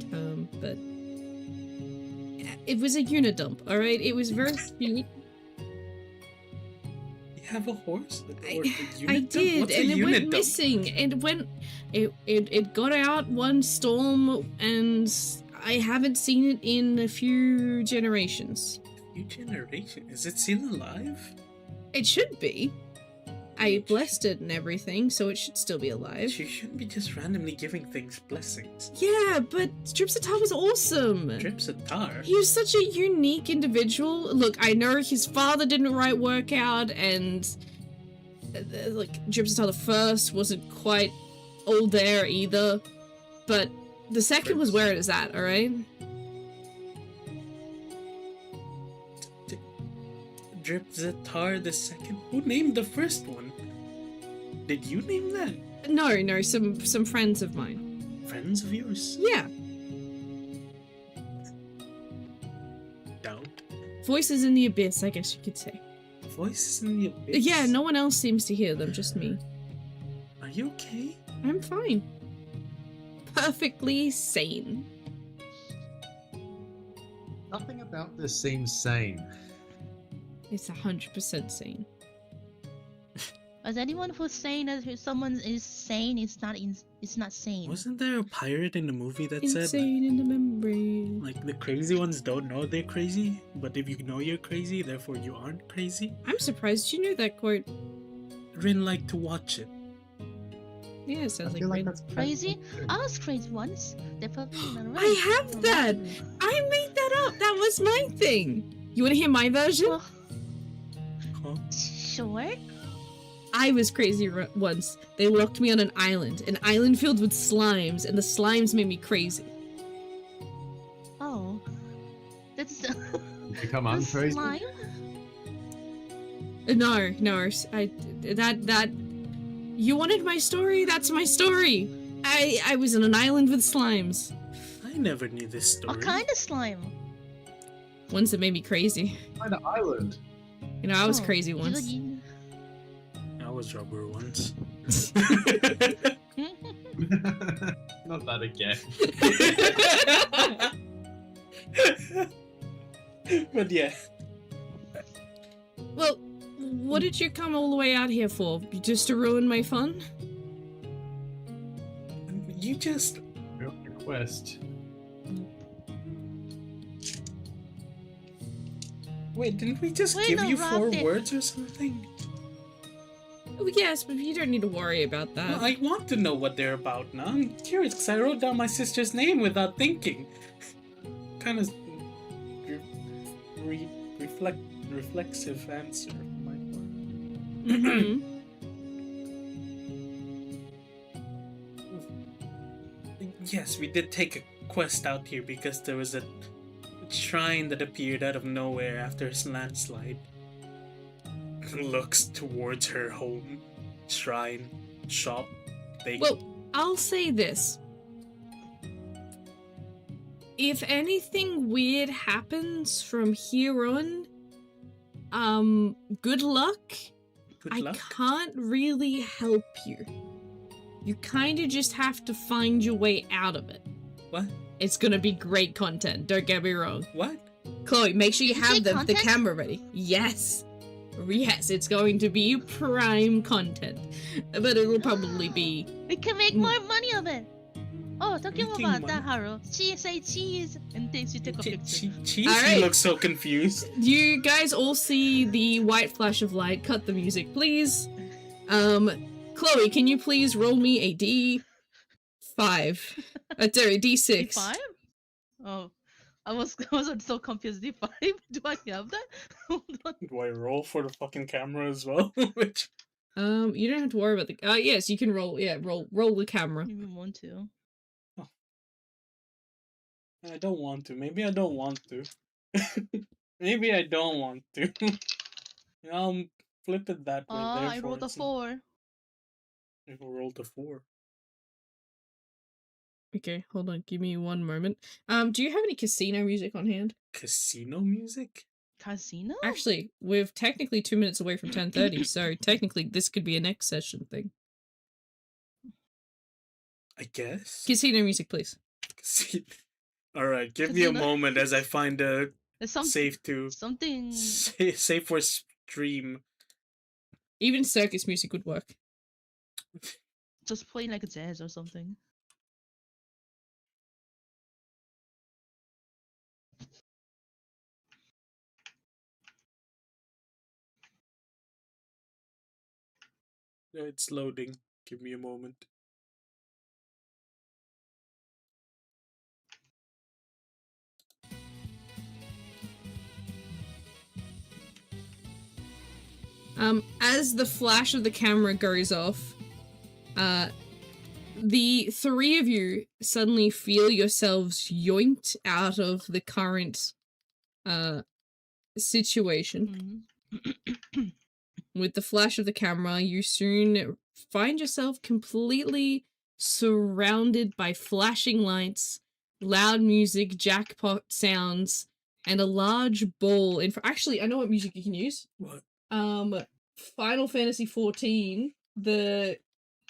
term, but... It was a unidump, alright? It was very cute. You have a horse? I did, What's and a it went unidump? missing, and it got out one storm, and I haven't seen it in a few generations. A few generations? Is it still alive? It should be. I blessed it and everything, so it should still be alive. You shouldn't be just randomly giving things blessings. Yeah, but Dripsatar was awesome. Dripsatar? He was such a unique individual. Look, I know his father didn't work out, and like Dripsatar the First wasn't quite all there either. But the second was where it is at, alright? Dripsatar the second? Who named the first one? Did you name that? No, some friends of mine. Friends of yours? Yeah. Doubt. Voices in the abyss, I guess you could say. Voices in the abyss? Yeah, no one else seems to hear them, just me. Are you okay? I'm fine. Perfectly sane. Nothing about this seems sane. It's 100% sane. Is anyone who's saying that someone is sane is not sane? Wasn't there a pirate in the movie that said Insane in the membrane. like the crazy ones don't know they're crazy, but if you know you're crazy, therefore you aren't crazy? I'm surprised you knew that quote. Rin liked to watch it. Yeah, it sounds I like feel like Rin. that's Crazy? I was crazy once. They're perfectly not right. I have that! I made that up! That was my thing! You wanna hear my version? Well, Huh? sure. I was crazy once. They locked me on an island filled with slimes, and the slimes made me crazy. Oh. That's Become the uncrazy. slime? No, that you wanted my story? That's my story. I was on an island with slimes. I never knew this story. What kind of slime? Ones that made me crazy. Find an island. You know, I was Oh, crazy once. Yuri. I was rubber once. Not that again. But yeah. Well, what did you come all the way out here for? Just to ruin my fun? You just... Quest. Wait, didn't we just Wait, give no, you Rob 4 did- words or something? Oh, yes, but you don't need to worry about that. Well, I want to know what they're about now. I'm curious because I wrote down my sister's name without thinking. Kind of reflexive answer on my part. Mhm. Yes, we did take a quest out here because there was a shrine that appeared out of nowhere after his landslide. Looks towards her home, shrine, shop, thing. Well, I'll say this. If anything weird happens from here on, good luck. Good luck. I can't really help you. You kind of just have to find your way out of it. What? It's gonna be great content, don't get me wrong. What? Chloe, make sure you Did you have say the content? camera ready. Yes. Yes, it's going to be prime content. But it'll probably be... We can make more money of it. Oh, talking Making about that, money? Haru. She say cheese and then she take a picture. Cheesy Alright. looks so confused. You guys all see the white flash of light. Cut the music, please. Chloe, can you please roll me a D5? Sorry, D6. D5? Oh, I was so confused. D5? Do I have that? Hold on. Do I roll for the fucking camera as well? Which You don't have to worry about the... yes, you can roll. Yeah, roll the camera. Maybe want to. I don't want to. Maybe I don't want to. Maybe I don't want to. Flip it that way. I therefore rolled a it's 4. If I rolled a 4. Okay, hold on. Give me one moment. Do you have any casino music on hand? Casino music? Casino? Actually, we're technically 2 minutes away from 10:30, so technically this could be a next session thing. I guess. Casino music, please. Alright, give me a Casino- moment as I find a There's some safe to something. safe for stream. Even circus music would work. Just playing like a jazz or something. It's loading. Give me a moment. As the flash of the camera goes off, the three of you suddenly feel yourselves yoinked out of the current situation. Mhm. With the flash of the camera, you soon find yourself completely surrounded by flashing lights, loud music, jackpot sounds, and a large ball in actually, I know what music you can use. What? Final Fantasy XIV, the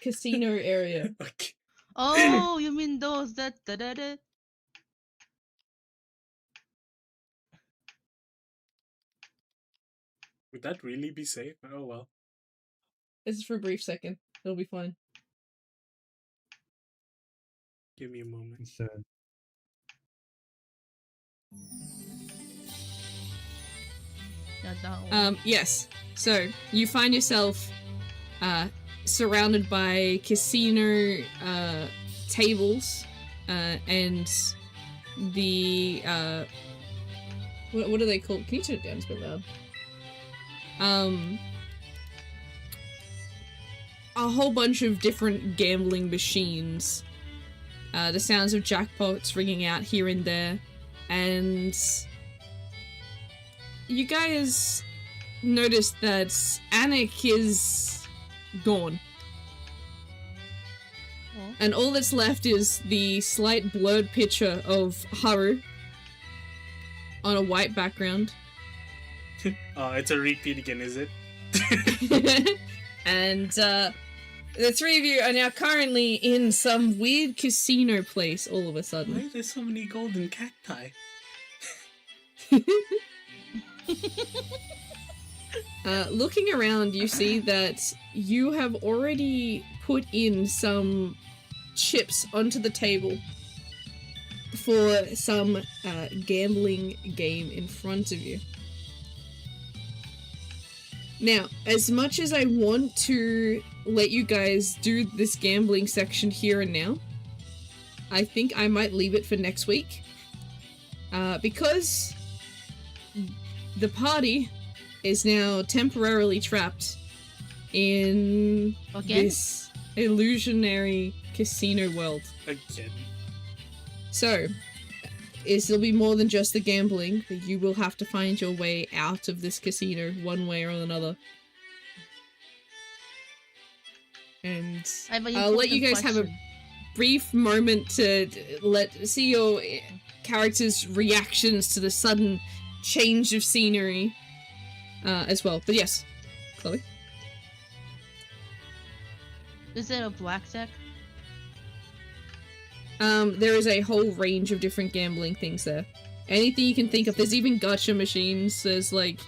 casino area. Okay. Oh, you mean those that da-da-da? Would that really be safe? Oh well. This is for a brief second. It'll be fine. Give me a moment. Concern. Yeah, that one. Yes. So, you find yourself surrounded by casino tables and the what are they called? Can you turn it down? It's a bit loud. A whole bunch of different gambling machines. The sounds of jackpots ringing out here and there, and you guys notice that Anik is gone. Oh. And all that's left is the slight blurred picture of Haru on a white background. Oh, it's a repeat again, is it? And the three of you are now currently in some weird casino place all of a Why sudden. are there so many golden cacti? Looking around, you see that you have already put in some chips onto the table for some gambling game in front of you. Now, as much as I want to let you guys do this gambling section here and now, I think I might leave it for next week. Because the party is now temporarily trapped in this illusionary casino world. Again. So, there'll be more than just the gambling, but you will have to find your way out of this casino one way or another. And I'll let you guys have a brief moment to see your characters' reactions to the sudden change of scenery as well. But yes, Chloe. Is it a blackjack? There is a whole range of different gambling things there. Anything you can think of. There's even gacha machines. There's like,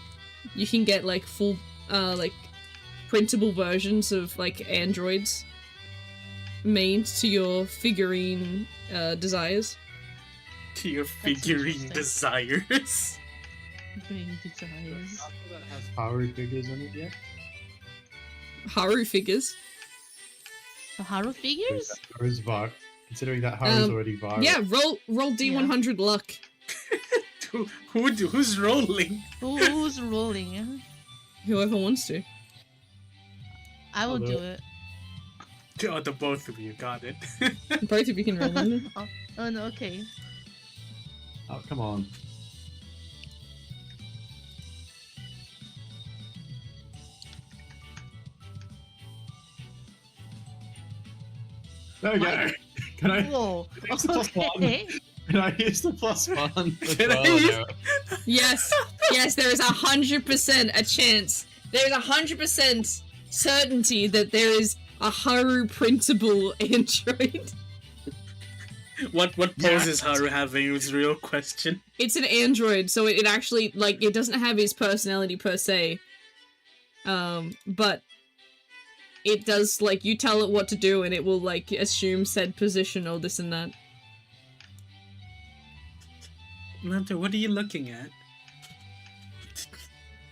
you can get like full, like printable versions of like androids made to your figurine desires. To your figurine desires. Figurine desires. That has Haru figures in it yet? Haru figures. The Haru figures? Haru's viral. Considering that Haru's already viral. Yeah, roll D100 luck. Who's rolling? Who's rolling? Whoever wants to. I will do it. Oh, the both of you got it. Both of you can roll them. Oh no, okay. Oh, come on. There we go. Can I Whoa. use the plus one? Can I use the plus one? Can I use- Yes, yes, there is 100% a chance. There is 100% certainty that there is a Haru printable android. What pose is Haru having was the real question. It's an android, so it actually, like, it doesn't have his personality per se. But it does, like, you tell it what to do and it will, like, assume said position or this and that. Manta, what are you looking at?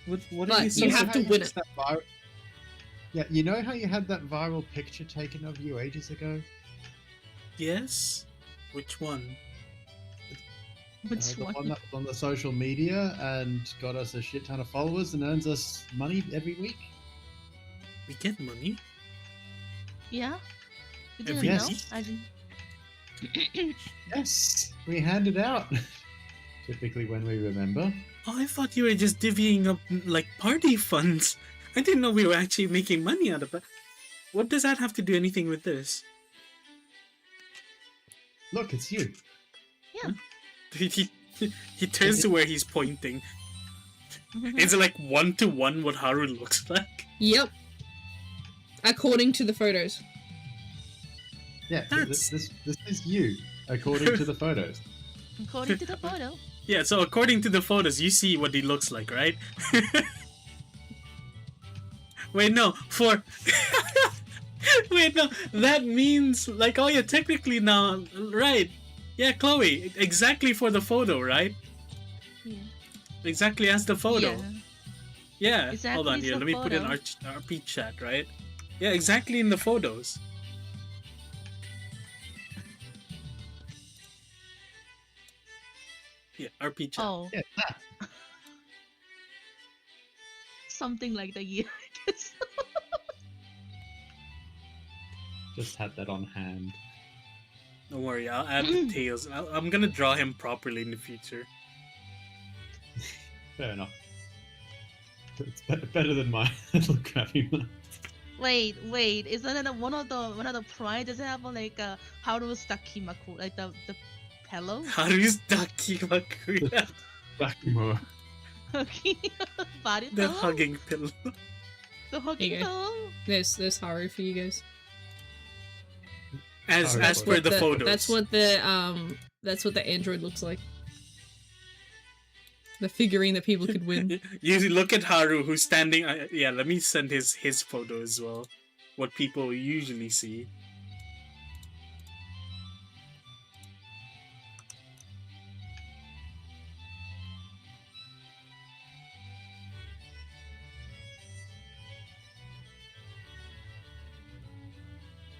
What are But you you have to win it. Yeah, you know how you had that viral picture taken of you ages ago? Yes? Which one? Which The one? one that was on the social media and got us a shit ton of followers and earns us money every week? We get money? Yeah? You didn't Every know? week? I didn't. Yes, we hand it out. Typically when we remember. Oh, I thought you were just divvying up, like, party funds. I didn't know we were actually making money out of it. What does that have to do anything with this? Look, it's you. Yeah. He turns to where he's pointing. Is it like 1-to-1 what Haru looks like? Yep. According to the photos. Yeah, That's- this is you, according to the photos. According to the photo. Yeah, so according to the photos, you see what he looks like, right? Wait, no, Wait, no, that means, like, oh yeah, technically now, right. Yeah, Chloe, exactly for the photo, right? Yeah. Exactly as the photo. Yeah. Yeah, hold on Exactly here, as let the me put in photo. RP chat, right? Yeah, exactly in the photos. Yeah, RP chat. Oh. Yeah, that. Something like the year, I guess. Just had that on hand. Don't worry, I'll add the tails. I'm gonna draw him properly in the future. Fair enough. It's better than my little crappy one. Wait, isn't it one of the pride? Does it have like a Haru's Dakimaku, like the pillow? Haru's Dakimakuya. Blackamore. Okay. Body The pillow? hugging pillow. The hugging Here you go. pillow? There's Haru for you guys. As Oh, as that's per what the The- photos. that's what the android looks like. The figurine that people could win. You look at Haru, who's standing. Yeah, let me send his photo as well. What people usually see.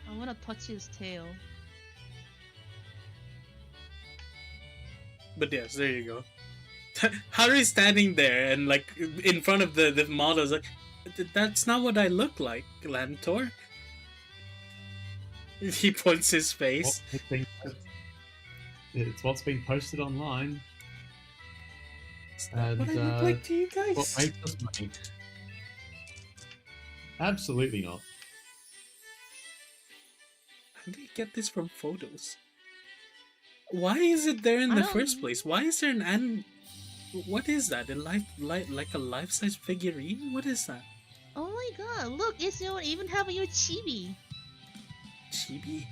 I wanna touch his tail. But yes, there you go. Haru's standing there and like in front of the models, like that's not what I look like, Lantor. He points his face. It's what's being posted online. Is that And what I look like to you guys? what makes us money. Absolutely not. How do you get this from photos? Why is it there in I the don't- first place? Why is there what is that? Like a life-size figurine? What is that? Oh my god, look, it's you even having your chibi. Chibi?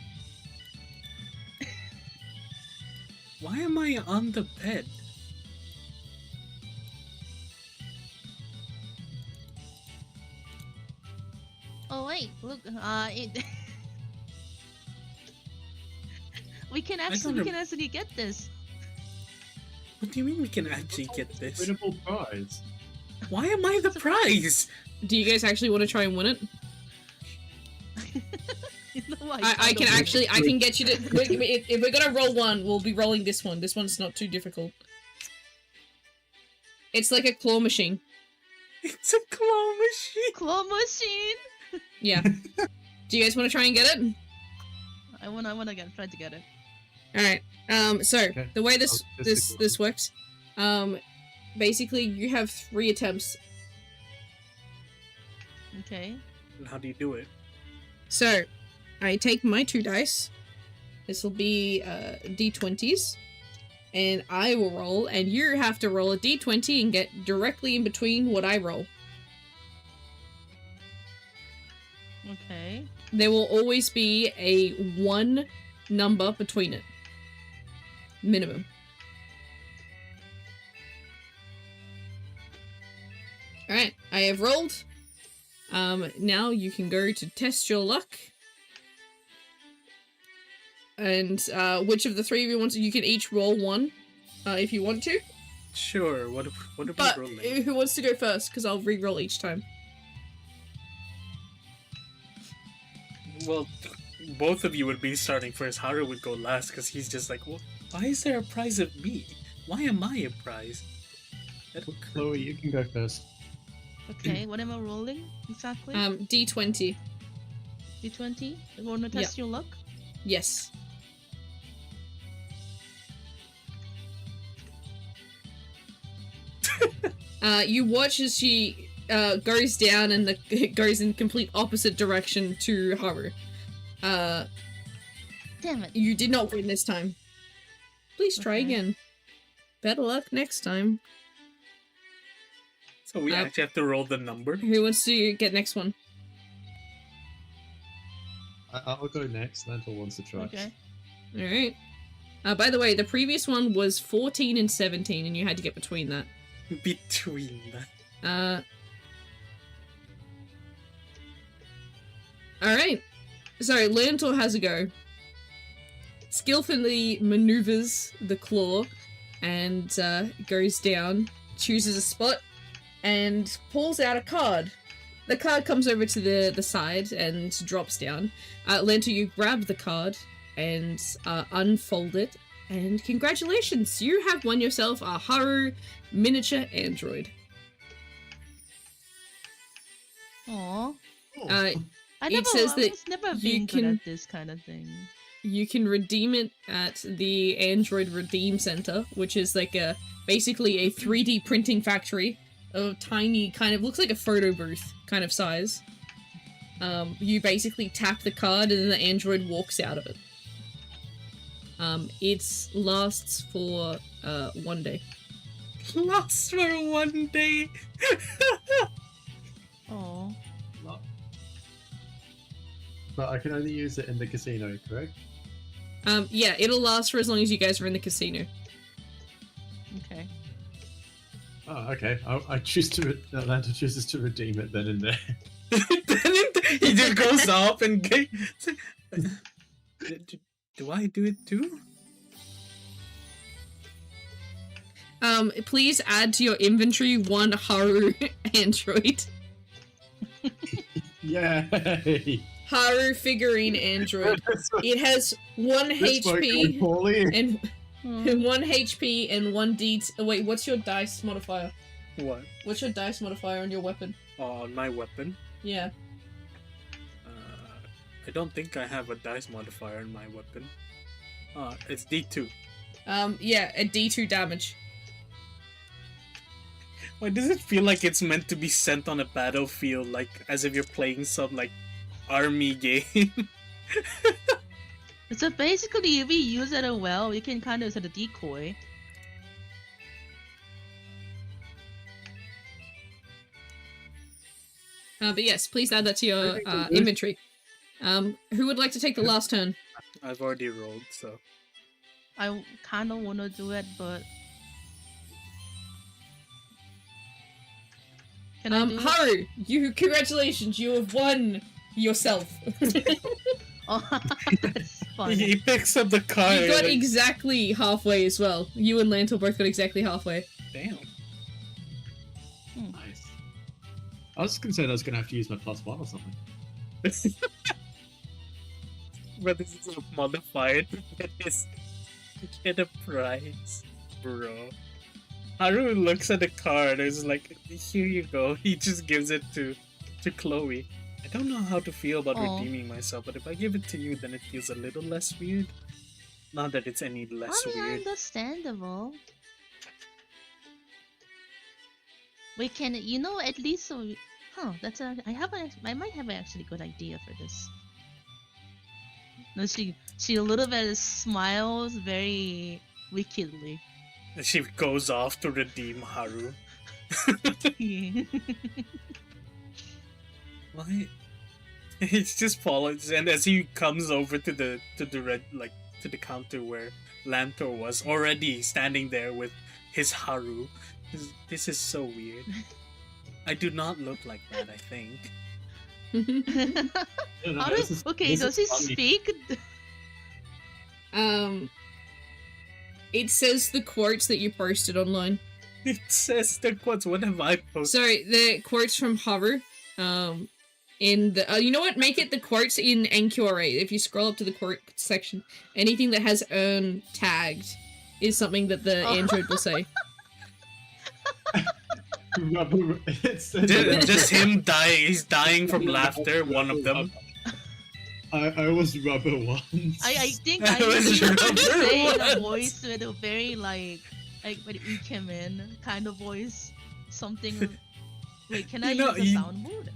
Why am I on the bed? Oh wait, look, it... we can actually get this. What do you mean we can actually get this? Winnable prize. Why am I the prize? Do you guys actually want to try and win it? No, I can don't actually, I can get you to. If we're gonna roll one, we'll be rolling this one. This one's not too difficult. It's like a claw machine. It's a claw machine. Claw machine. Yeah. Do you guys want to try and get it? I wanna try to get it. All right. So Okay. the way this Oh, this works, basically you have 3 attempts. Okay. And how do you do it? So, I take my 2 dice. This will be d20s, and I will roll, and you have to roll a d20 and get directly in between what I roll. Okay. There will always be a 1 number between it. Minimum. Alright, I have rolled. Now you can go to test your luck. And, which of the 3 of you want to, you can each roll 1, if you want to. Sure. What are But, we rolling? who wants to go first? Because I'll re-roll each time. Well, both of you would be starting first. Haru would go last because he's just like, well, why is there a prize of me? Why am I a prize? Chloe, you can go first. Okay, what am I rolling exactly? D20. D20? You wanna test your luck? Yes. You watch as she goes down and goes in complete opposite direction to Haru. Damn it. You did not win this time. Please try Okay. again. Better luck next time. So we actually have to roll the number. Who wants to get next one? I'll go next. Lentil wants to try. Okay. Alright. By the way, the previous one was 14 and 17, and you had to get between that. Between that. Alright. So, Leontor has a go. Skillfully maneuvers the claw and goes down, chooses a spot, and pulls out a card. The card comes over to the side and drops down. Leontor, you grab the card and unfold it, and congratulations! You have won yourself a Haru miniature android. Aw. It says I that was never you been good can- at this kind of thing. You can redeem it at the Android Redeem Center, which is like basically a 3D printing factory of tiny, kind of looks like a photo booth kind of size. You basically tap the card and then the android walks out of it. It lasts for 1 day. Lost for one day. Oh. But I can only use it in the casino, correct? Yeah, it'll last for as long as you guys are in the casino. Okay. Oh, okay. I choose to. Atlanta chooses to redeem it then and there. He just goes up and do I do it too? Please add to your inventory 1 Haru android. Yay! Haru figurine android. It has 1 This won't go HP poorly. and Hmm. 1 HP and 1 D. Wait, what's your dice modifier? What? What's your dice modifier on your weapon? On my weapon? Yeah. I don't think I have a dice modifier in my weapon. It's D2. Yeah, a D2 damage. Why does it feel like it's meant to be sent on a battlefield, like as if you're playing some like army game? So basically, if we use it well, we can kind of use it a decoy. But yes, please add that to your inventory. Who would like to take the last turn? I've already rolled, so I kind of want to do it, but can I do it? Haru, congratulations, you have won yourself. Oh, that's he funny. picks up the card. You got like, exactly halfway as well. You and Lantel both got exactly halfway. damn. Nice. I was concerned I was going to have to use my +1 or something. But this is a modified to get a prize, bro. Haru looks at the card and is like, here you go. He just gives it to Chloe. I don't know how to feel about Aw. redeeming myself, but if I give it to you, then it feels a little less weird. Not that it's any less I mean, weird. understandable. We can, at least so. That's a. I might have an actually good idea for this. No, she a little bit smiles very wickedly. And she goes off to redeem Haru. Why? He just follows, and as he comes over to the counter where Lantor was already standing there with his Haru. This is so weird. I do not look like that, I think. How does does he funny. speak? It says the quotes that you posted online. It says the quotes. What have I posted? Sorry, the quotes from Haru. In the you know what? Make it the quotes in NQRA. If you scroll up to the quote section, anything that has earn tagged is something that the android will say. Rubber. Just him dying. He's dying from laughter. One of them. I was rubber once. I think I I was need to rubber say in a once. voice with a very like when you came in kind of voice. Something. Wait, can I You know, use the sound mode?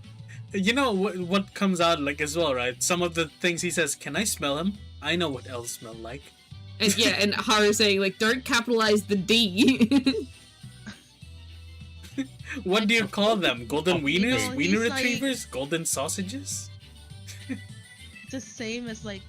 You know what comes out like as well, right? Some of the things he says. Can I smell him? I know what elves smell like. And yeah, and Haru saying like, don't capitalize the D. What do you call them? Golden wieners? know, Wiener he's like- retrievers? Golden sausages? The same as like.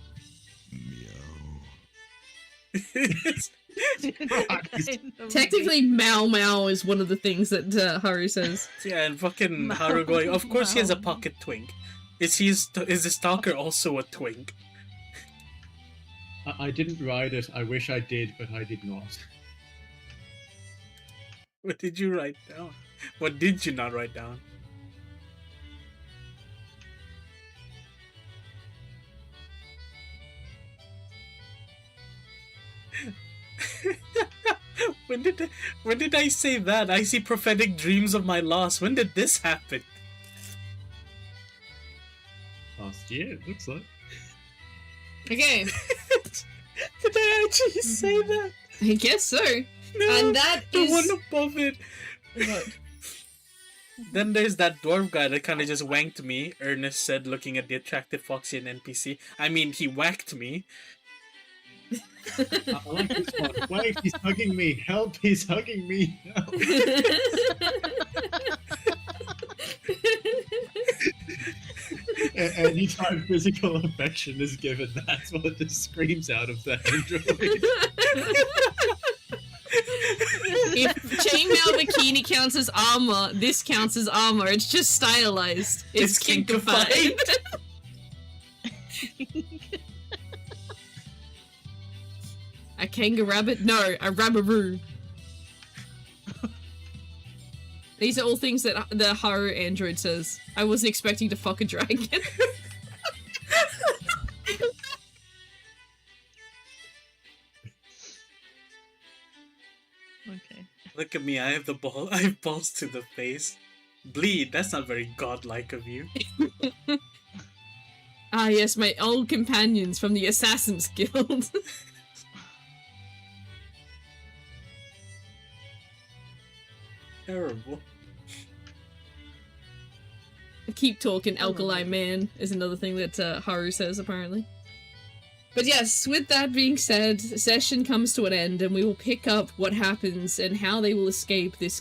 Technically, Mao Mao is one of the things that Haru says. Yeah, and fucking Haru going, of course he has a pocket twink. Is the stalker also a twink? I didn't write it. I wish I did, but I did not. What did you write down? What did you not write down? When did I say that? I see prophetic dreams of my loss. When did this happen? Last year, it looks like. Okay, Did I actually say that? I guess so. No, And that the is- one above it. What? Then there's that dwarf guy that kind of just wanked me, Ernest said, looking at the attractive Foxian NPC. I mean, he whacked me. I like this one. Wait, he's hugging me. Help, he's hugging me. Help. Anytime physical affection is given, that's what just screams out of the android. If chainmail bikini counts as armor, this counts as armor. It's just stylized. It's kinkified. A kangaroo rabbit? No, a rabbaroo. These are all things that the Haru android says. I wasn't expecting to fuck a dragon. Okay. Look at me, I have balls to the face. Bleed, that's not very godlike of you. Ah yes, my old companions from the Assassin's Guild. Terrible. Keep talking, Alkali Man is another thing that Haru says, apparently. But yes, with that being said, the session comes to an end, and we will pick up what happens and how they will escape this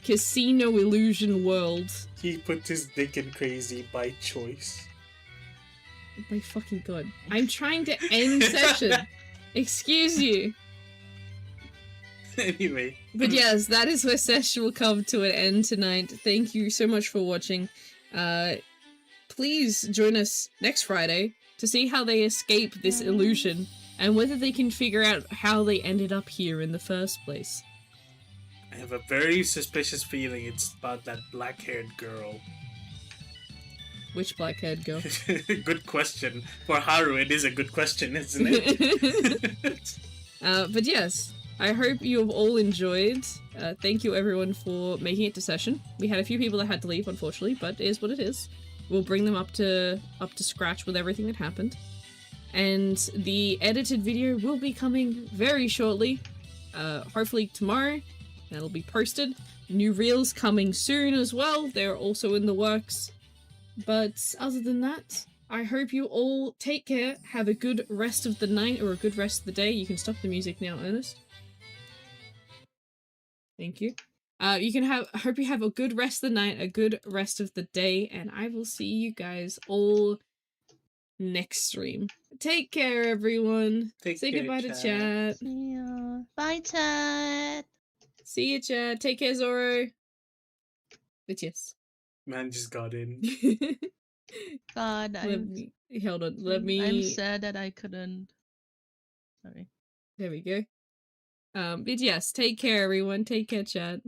casino illusion world. He put his dick in crazy by choice. Oh my fucking god. I'm trying to end session. Excuse you. Anyway. But yes, that is where session will come to an end tonight. Thank you so much for watching. Please join us next Friday to see how they escape this illusion and whether they can figure out how they ended up here in the first place. I have a very suspicious feeling it's about that black-haired girl. Which black-haired girl? Good question. For Haru, it is a good question, isn't it? But yes, I hope you have all enjoyed. Thank you everyone for making it to session. We had a few people that had to leave, unfortunately, but it is what it is. We'll bring them up to scratch with everything that happened. And the edited video will be coming very shortly. Hopefully tomorrow. That'll be posted. New reels coming soon as well. They're also in the works. But other than that, I hope you all take care, have a good rest of the night or a good rest of the day. You can stop the music now, Ernest. Thank you. I hope you have a good rest of the night, a good rest of the day, and I will see you guys all next stream. Take care, everyone. Say goodbye to chat. See ya. Bye, chat. See you, chat. Take care, Zoro. But yes. Man just got in. God, Hold on. Let me. I'm sad that I couldn't. Sorry. There we go. But yes, take care, everyone. Take care, chat.